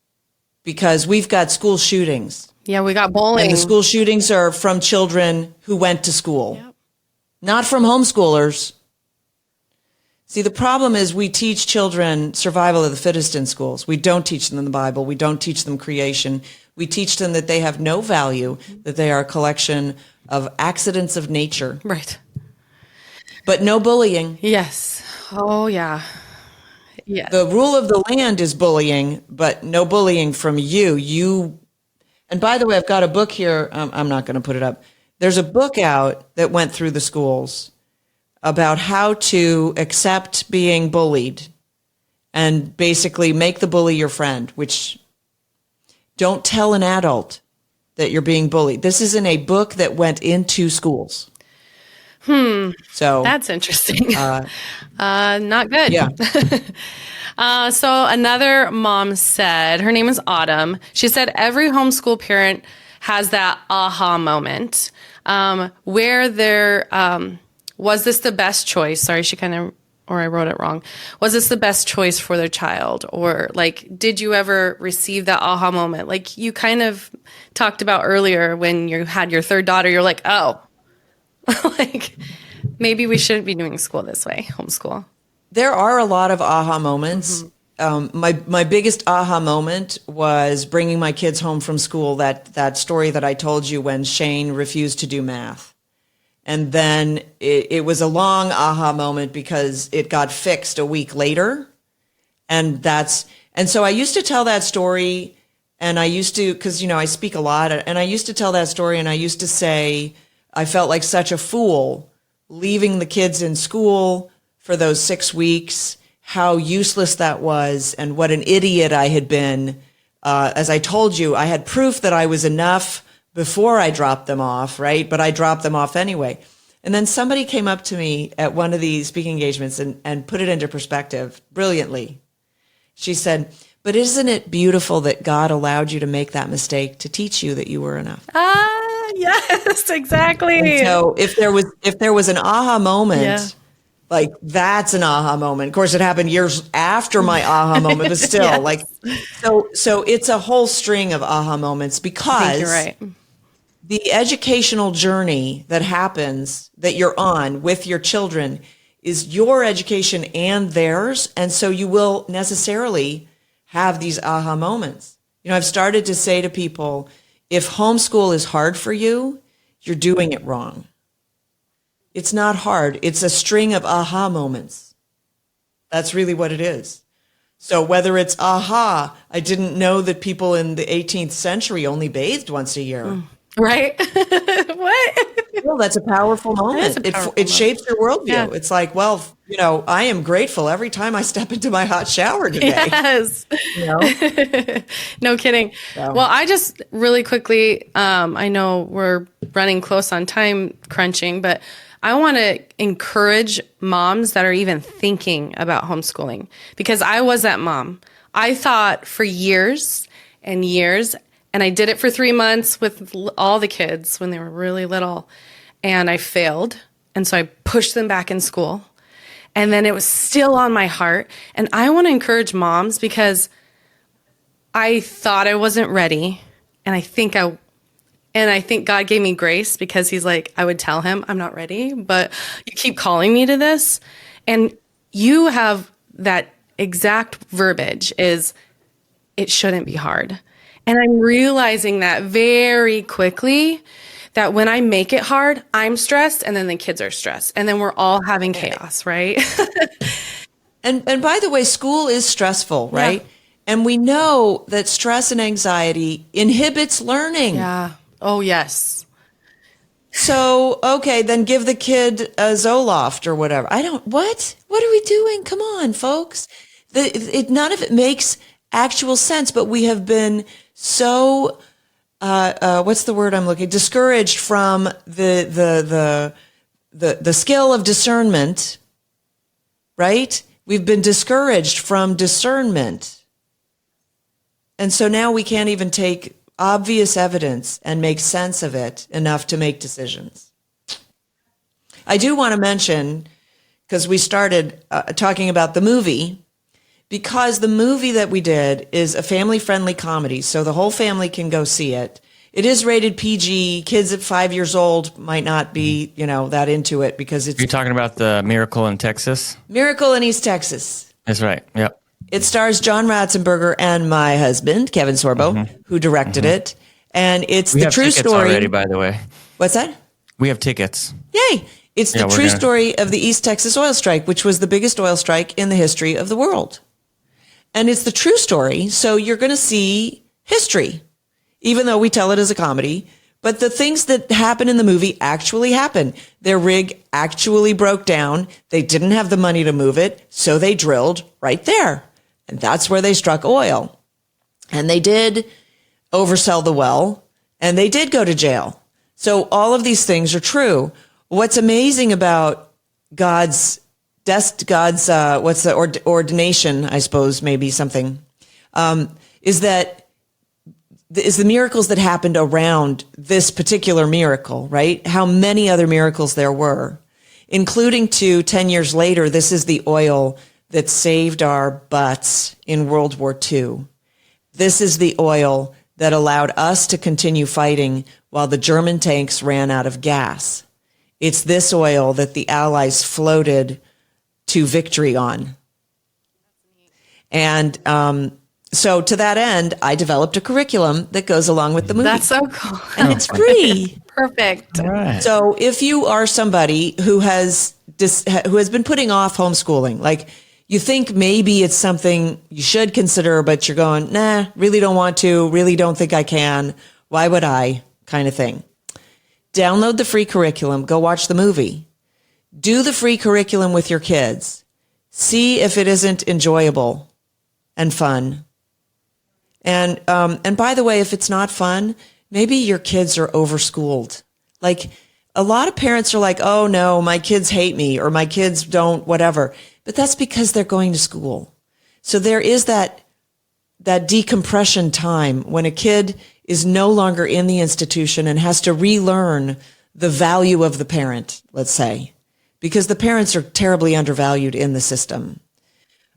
because we've got school shootings. Yeah, we got bowling. And the school shootings are from children who went to school, not from homeschoolers. See, the problem is we teach children survival of the fittest in schools. We don't teach them the Bible. We don't teach them creation. We teach them that they have no value, that they are a collection of accidents of nature. Right. But no bullying. Yes. Oh, yeah. Yeah. The rule of the land is bullying, but no bullying from you. And by the way, I've got a book here. I'm not going to put it up. There's a book out that went through the schools about how to accept being bullied and basically make the bully your friend, which don't tell an adult that you're being bullied. This is in a book that went into schools. So that's interesting. Not good. Yeah. So another mom said, her name is Autumn. She said, every homeschool parent has that aha moment, where there, was this the best choice? Sorry, I wrote it wrong. Was this the best choice for their child? Or like, did you ever receive that aha moment? Like you kind of talked about earlier when you had your third daughter, you're like, oh, like maybe we shouldn't be doing school this way, homeschool. There are a lot of aha moments. My biggest aha moment was bringing my kids home from school, that story that I told you when Shane refused to do math. And then it was a long aha moment because it got fixed a week later. And so I used to tell that story, and I used to, because, I speak a lot, and I used to tell that story, and I used to say, I felt like such a fool leaving the kids in school for those 6 weeks, how useless that was, and what an idiot I had been. As I told you, I had proof that I was enough before I dropped them off, right? But I dropped them off anyway. And then somebody came up to me at one of these speaking engagements and put it into perspective brilliantly. She said, but isn't it beautiful that God allowed you to make that mistake to teach you that you were enough? Yes, exactly. And so if there was an aha moment, like that's an aha moment. Of course, it happened years after my aha moment, but still, Yes. like, so it's a whole string of aha moments I think because you're right. the educational journey that happens, that you're on with your children, is your education and theirs. And so you will necessarily have these aha moments. You know, I've started to say to people, if homeschool is hard for you, you're doing it wrong. It's not hard. It's a string of aha moments. That's really what it is. So whether it's aha, I didn't know that people in the 18th century only bathed once a year. Right? What? Well, that's a powerful moment. That is a powerful It shapes your worldview. Yeah. It's like, well, you know, I am grateful every time I step into my hot shower today. Yes. You know? No kidding. So. Well, I just really quickly, I know we're running close on time crunching, but I want to encourage moms that are even thinking about homeschooling, because I was that mom. I thought for years and years, and I did it for 3 months with all the kids when they were really little, and I failed. And so I pushed them back in school. And then it was still on my heart. And I want to encourage moms, because I thought I wasn't ready. And I think God gave me grace, because he's like, I would tell him I'm not ready, but you keep calling me to this. And you have that exact verbiage is, it shouldn't be hard. And I'm realizing that very quickly, that when I make it hard, I'm stressed, and then the kids are stressed, and then we're all having chaos, right? And by the way, school is stressful, right? Yeah. And we know that stress and anxiety inhibits learning. Yeah. Oh, yes. So, okay, then give the kid a Zoloft or whatever. What? What are we doing? Come on, folks. None of it makes actual sense, but we have been so, what's the word I'm looking? Discouraged from the skill of discernment, right? We've been discouraged from discernment. And so now we can't even take obvious evidence and make sense of it enough to make decisions. I do want to mention, because we started talking about the movie, because the movie that we did is a family-friendly comedy, so the whole family can go see it. It is rated PG. Kids at 5 years old might not be, that into it, because it's You're talking about the Miracle in Texas? Miracle in East Texas. That's right. Yep. It stars John Ratzenberger and my husband, Kevin Sorbo, who directed it. And it's We the have true tickets story. already, by the way. What's that? We have tickets. Yay. It's the true story of the East Texas oil strike, which was the biggest oil strike in the history of the world. And it's the true story, so you're going to see history, even though we tell it as a comedy. But the things that happen in the movie actually happen. Their rig actually broke down. They didn't have the money to move it, so they drilled right there. And that's where they struck oil. And they did oversell the well, and they did go to jail. So all of these things are true. What's amazing about God's ordination, I suppose, maybe something, is the miracles that happened around this particular miracle, right? How many other miracles there were, including 10 years later, this is the oil that saved our butts in World War II. This is the oil that allowed us to continue fighting while the German tanks ran out of gas. It's this oil that the Allies floated to victory on. And so to that end, I developed a curriculum that goes along with the movie. That's so cool. And it's free. Perfect. All right. So if you are somebody who has been putting off homeschooling, like you think maybe it's something you should consider, but you're going, nah, really don't want to, really don't think I can, why would I, kind of thing. download the free curriculum, go watch the movie, do the free curriculum with your kids, see if it isn't enjoyable and fun. And by the way, if it's not fun, maybe your kids are overschooled. Like, a lot of parents are like, oh no, my kids hate me, or my kids don't, whatever. But that's because they're going to school. So there is that decompression time when a kid is no longer in the institution and has to relearn the value of the parent, let's say, because the parents are terribly undervalued in the system.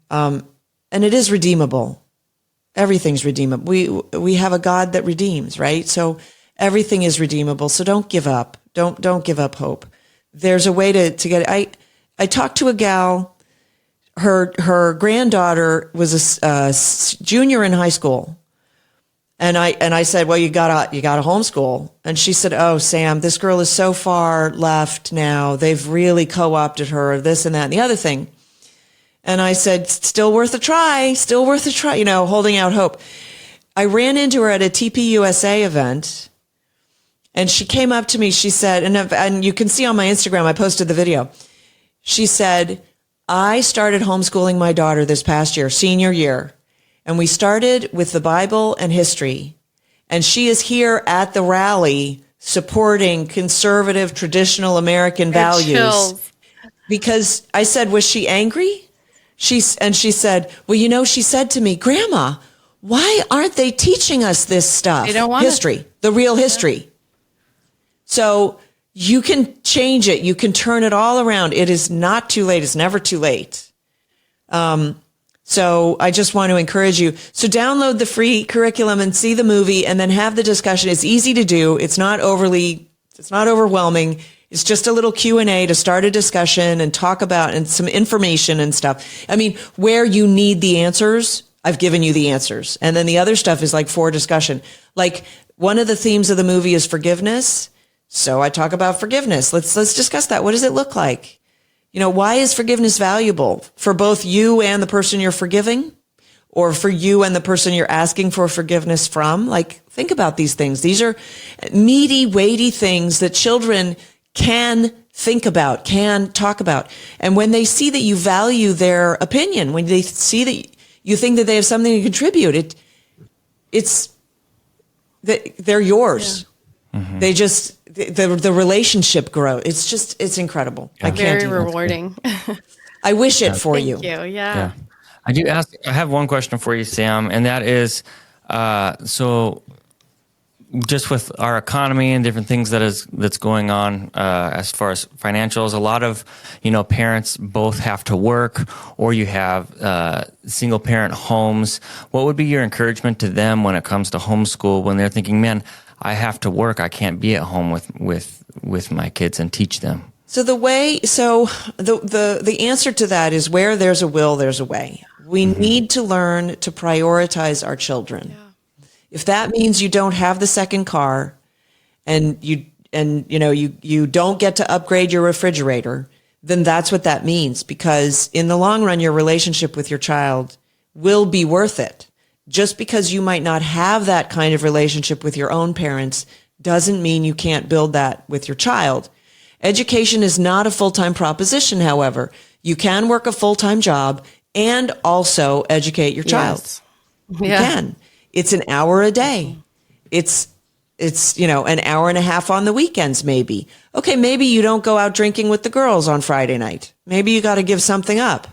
And it is redeemable. Everything's redeemable. We have a God that redeems, right? So everything is redeemable. So don't give up. Don't give up hope. There's a way to get it. I talked to a gal. Her granddaughter was a junior in high school. And I said, well, you gotta homeschool. And she said, oh, Sam, this girl is so far left now. They've really co-opted her, this and that and the other thing. And I said, still worth a try, holding out hope. I ran into her at a TPUSA event, and she came up to me. She said, and you can see on my Instagram, I posted the video. She said, I started homeschooling my daughter this past year, senior year. And we started with the Bible and history. And she is here at the rally supporting conservative, traditional American values. Chills. Because I said, was she angry? She said, well, she said to me, Grandma, why aren't they teaching us this stuff? They don't want history, the real history. So you can change it. You can turn it all around. It is not too late. It's never too late. So I just want to encourage you. So download the free curriculum and see the movie and then have the discussion. It's easy to do. It's not overwhelming. It's just a little Q&A to start a discussion and talk about and some information and stuff. I mean, where you need the answers, I've given you the answers. And then the other stuff is like for discussion. Like, one of the themes of the movie is forgiveness. So I talk about forgiveness. Let's discuss that. What does it look like? Why is forgiveness valuable for both you and the person you're forgiving, or for you and the person you're asking for forgiveness from? Like, think about these things. These are meaty, weighty things that children can think about, can talk about. And when they see that you value their opinion, when they see that you think that they have something to contribute, they're yours. Yeah. Mm-hmm. They just, the relationship grows. It's incredible. Yeah. I can't Very rewarding. I wish it for Thank you. Yeah. I have one question for you, Sam, and that is, so just with our economy and different things that's going on as far as financials, a lot of parents both have to work, or you have single parent homes. What would be your encouragement to them when it comes to homeschool, when they're thinking, man, I have to work, I can't be at home with my kids and teach them? So the answer to that is, where there's a will, there's a way. We need to learn to prioritize our children. Yeah. If that means you don't have the second car, and you don't get to upgrade your refrigerator, then that's what that means, because in the long run, your relationship with your child will be worth it. Just because you might not have that kind of relationship with your own parents doesn't mean you can't build that with your child. Education is not a full-time proposition, however. You can work a full-time job and also educate your child. Yes. You can. It's an hour a day. It's an hour and a half on the weekends, maybe. Okay, maybe you don't go out drinking with the girls on Friday night. Maybe you got to give something up.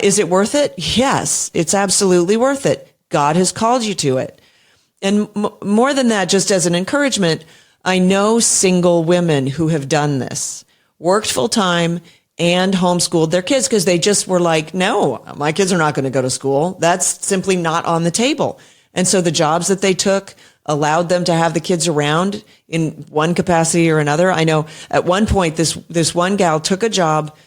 Is it worth it? Yes, it's absolutely worth it. God has called you to it. And more than that, just as an encouragement, I know single women who have done this, worked full time and homeschooled their kids, because they just were like, no, my kids are not going to go to school. That's simply not on the table. And so the jobs that they took allowed them to have the kids around in one capacity or another. I know at one point, this one gal took a job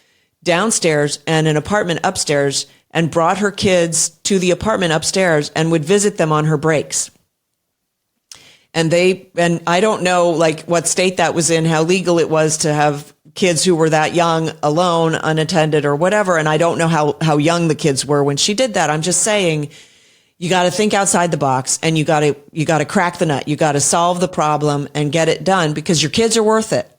downstairs and an apartment upstairs, and brought her kids to the apartment upstairs and would visit them on her breaks. And I don't know what state that was in, how legal it was to have kids who were that young alone, unattended or whatever. And I don't know how young the kids were when she did that. I'm just saying, You got to think outside the box, and you got to crack the nut. You got to solve the problem and get it done, because your kids are worth it.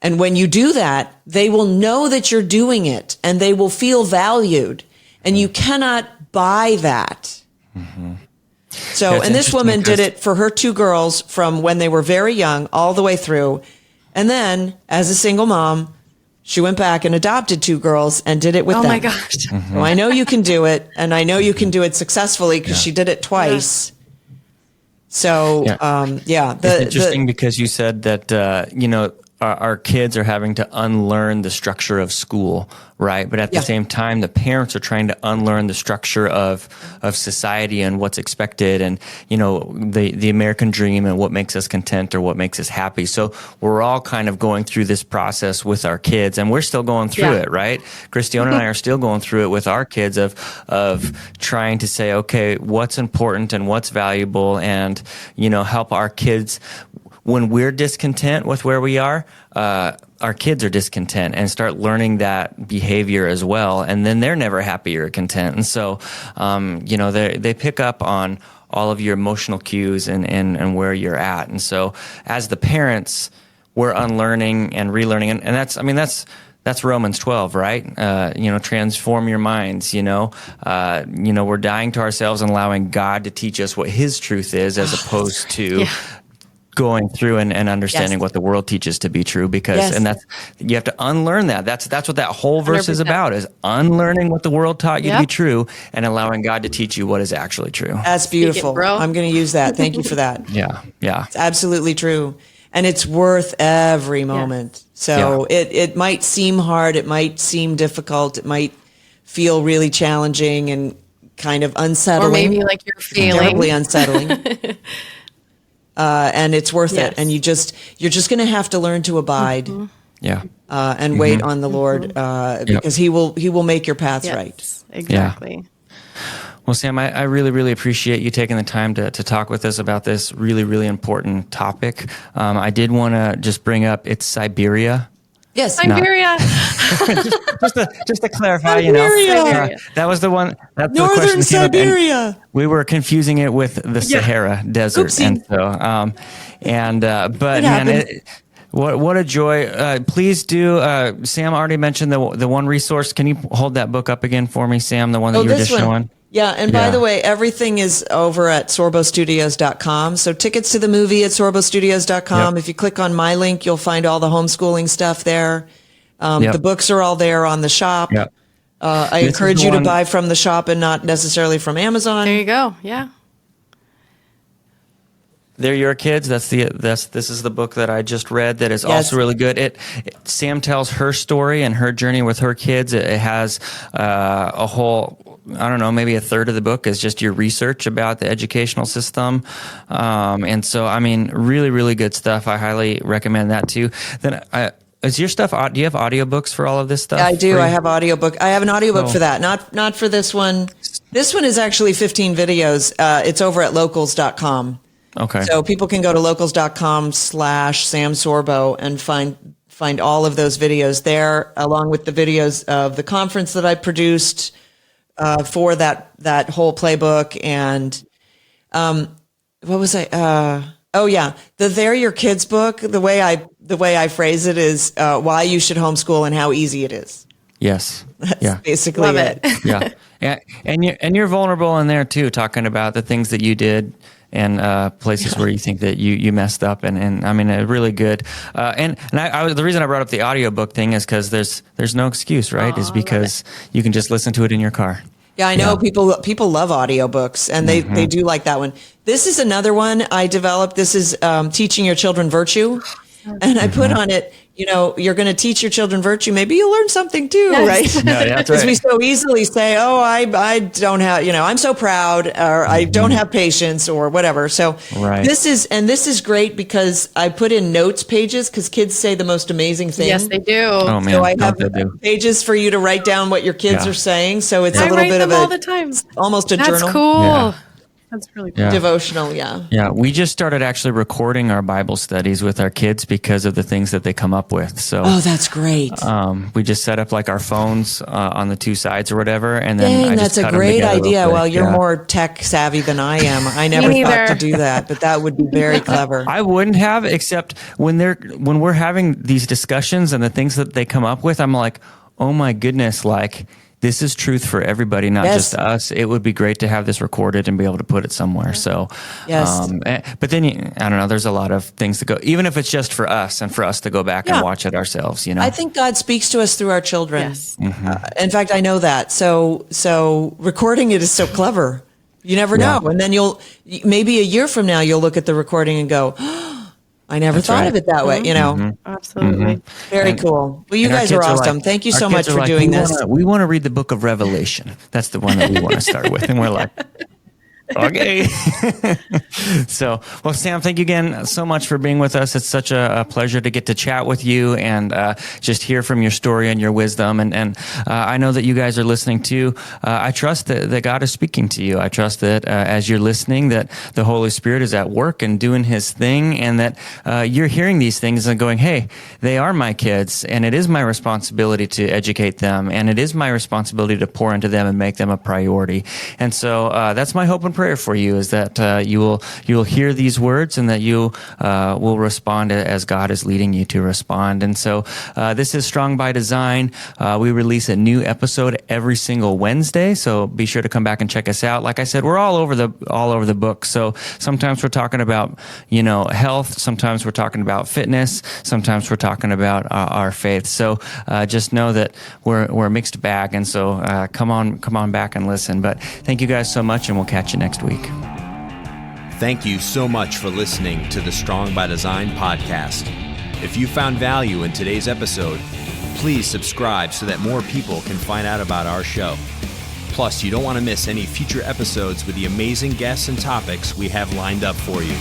And when you do that, they will know that you're doing it, and they will feel valued, and you cannot buy that. So, and this woman did it for her 2 girls from when they were very young all the way through. And then as a single mom, she went back and adopted 2 girls and did it with them. Oh my gosh. So I know you can do it, and I know you can do it successfully, because she did it twice. So, it's interesting because you said that, our kids are having to unlearn the structure of school, right? But at the same time, the parents are trying to unlearn the structure of society and what's expected, and the American dream and what makes us content or what makes us happy. So we're all kind of going through this process with our kids, and we're still going through it, right? Christiana and I are still going through it with our kids of trying to say, okay, what's important and what's valuable, and help our kids. When we're discontent with where we are, our kids are discontent, and start learning that behavior as well. And then they're never happy or content. And so, they pick up on all of your emotional cues and where you're at. And so as the parents, we're unlearning and relearning. And that's Romans 12, right? Transform your minds, we're dying to ourselves and allowing God to teach us what his truth is, as opposed to going through and understanding what the world teaches to be true, because and that's, you have to unlearn that. That's what that whole verse 100%. Is about, is unlearning what the world taught you to be true and allowing God to teach you what is actually true. That's beautiful. I'm going to use that. Thank you for that. Yeah. It's absolutely true. And it's worth every moment. So it might seem hard, it might seem difficult, it might feel really challenging and kind of unsettling. Or maybe like you're feeling terribly unsettling. And it's worth it. And you're just going to have to learn to abide. And wait on the Lord, because he will make your paths right. Exactly. Well, Sam, I really, really appreciate you taking the time to talk with us about this really, really important topic. I did want to just bring up, it's Siberia. Yes, Siberia. just to clarify, Siberia. That was the one. That's Northern the question Siberia. We were confusing it with the Sahara Desert, Oopsie. and so, but man, what a joy! Please do. Sam already mentioned the one resource. Can you hold that book up again for me, Sam? The one that you were just showing. Yeah, and by the way, everything is over at sorbostudios.com. So tickets to the movie at sorbostudios.com. If you click on my link, you'll find all the homeschooling stuff there. The books are all there on the shop. I encourage you to buy from the shop and not necessarily from Amazon. There you go. Yeah. They're Your Kids. This is the book that I just read that is also really good. Sam tells her story and her journey with her kids. It has a whole, I don't know, maybe a third of the book is just your research about the educational system. And so, I mean, really, really good stuff. I highly recommend that too. Then is your stuff, do you have audiobooks for all of this stuff? Yeah, I do. I have audiobook. I have an audiobook for that. Not for this one. This one is actually 15 videos. It's over at locals.com. Okay. So people can go to locals.com/Sam Sorbo and find all of those videos there, along with the videos of the conference that I produced for that whole playbook. And what was I? The They're Your Kids book. The way I phrase it is why you should homeschool and how easy it is. Yes. That's basically Love it. Yeah. And you're vulnerable in there too, talking about the things that you did and places where you think that you messed up, and I mean, really good. And the reason I brought up the audiobook thing is because there's no excuse, right? Is because you can just listen to it in your car. Yeah, I know people love audiobooks, and they do like that one. This is another one I developed. This is Teaching Your Children Virtue, and I put on it, you're going to teach your children virtue. Maybe you'll learn something too, right? No, that's Because right. we so easily say, oh, I don't have, I'm so proud, or I don't have patience, or whatever. So this is great because I put in notes pages because kids say the most amazing things. Yes, they do. Oh, man. So I have pages for you to write down what your kids are saying. So it's a little bit of all the time. almost a That's journal. cool. Yeah. That's really cool. devotional. Yeah. Yeah, we just started actually recording our Bible studies with our kids because of the things that they come up with. So, Oh, that's great. we just set up like our phones on the two sides or whatever, and then Dang, I that's just a cut them great together real idea. quick. Well, you're Yeah. more tech savvy than I am. I never Me thought to neither. do that, but that would be very clever. I wouldn't have, except when we're having these discussions and the things that they come up with, I'm like, oh my goodness, like this is truth for everybody, not Yes. just us. It would be great to have this recorded and be able to put it somewhere. So, Yes. but then I don't know. There's a lot of things to go, even if it's just for us and for us to go back Yeah. and watch it ourselves. You know, I think God speaks to us through our children. Yes. In fact, I know that. So recording it is so clever. You never know. And then maybe a year from now, you'll look at the recording and go, I never thought right. of it that way, you know? Absolutely. Very cool. Well, you And our guys are kids awesome. like- Thank you our so kids much are for doing this. We want to read the book of Revelation. That's the one that we want to start with. And we're like, okay. So, well, Sam, thank you again so much for being with us. It's such a pleasure to get to chat with you and just hear from your story and your wisdom. And I know that you guys are listening too. I trust that God is speaking to you. I trust that as you're listening, that the Holy Spirit is at work and doing his thing, and that you're hearing these things and going, hey, they are my kids, and it is my responsibility to educate them, and it is my responsibility to pour into them and make them a priority. And so that's my hope and prayer for you, is that you will hear these words and that you will respond as God is leading you to respond. And so this is Strong by Design. We release a new episode every single Wednesday, so be sure to come back and check us out. Like I said, we're all over the book. So sometimes we're talking about health, sometimes we're talking about fitness, sometimes we're talking about our faith. So just know that we're a mixed bag, and so come on back and listen. But thank you guys so much, and we'll catch you next week. Thank you so much for listening to the Strong by Design podcast. If you found value in today's episode, please subscribe so that more people can find out about our show. Plus, you don't want to miss any future episodes with the amazing guests and topics we have lined up for you.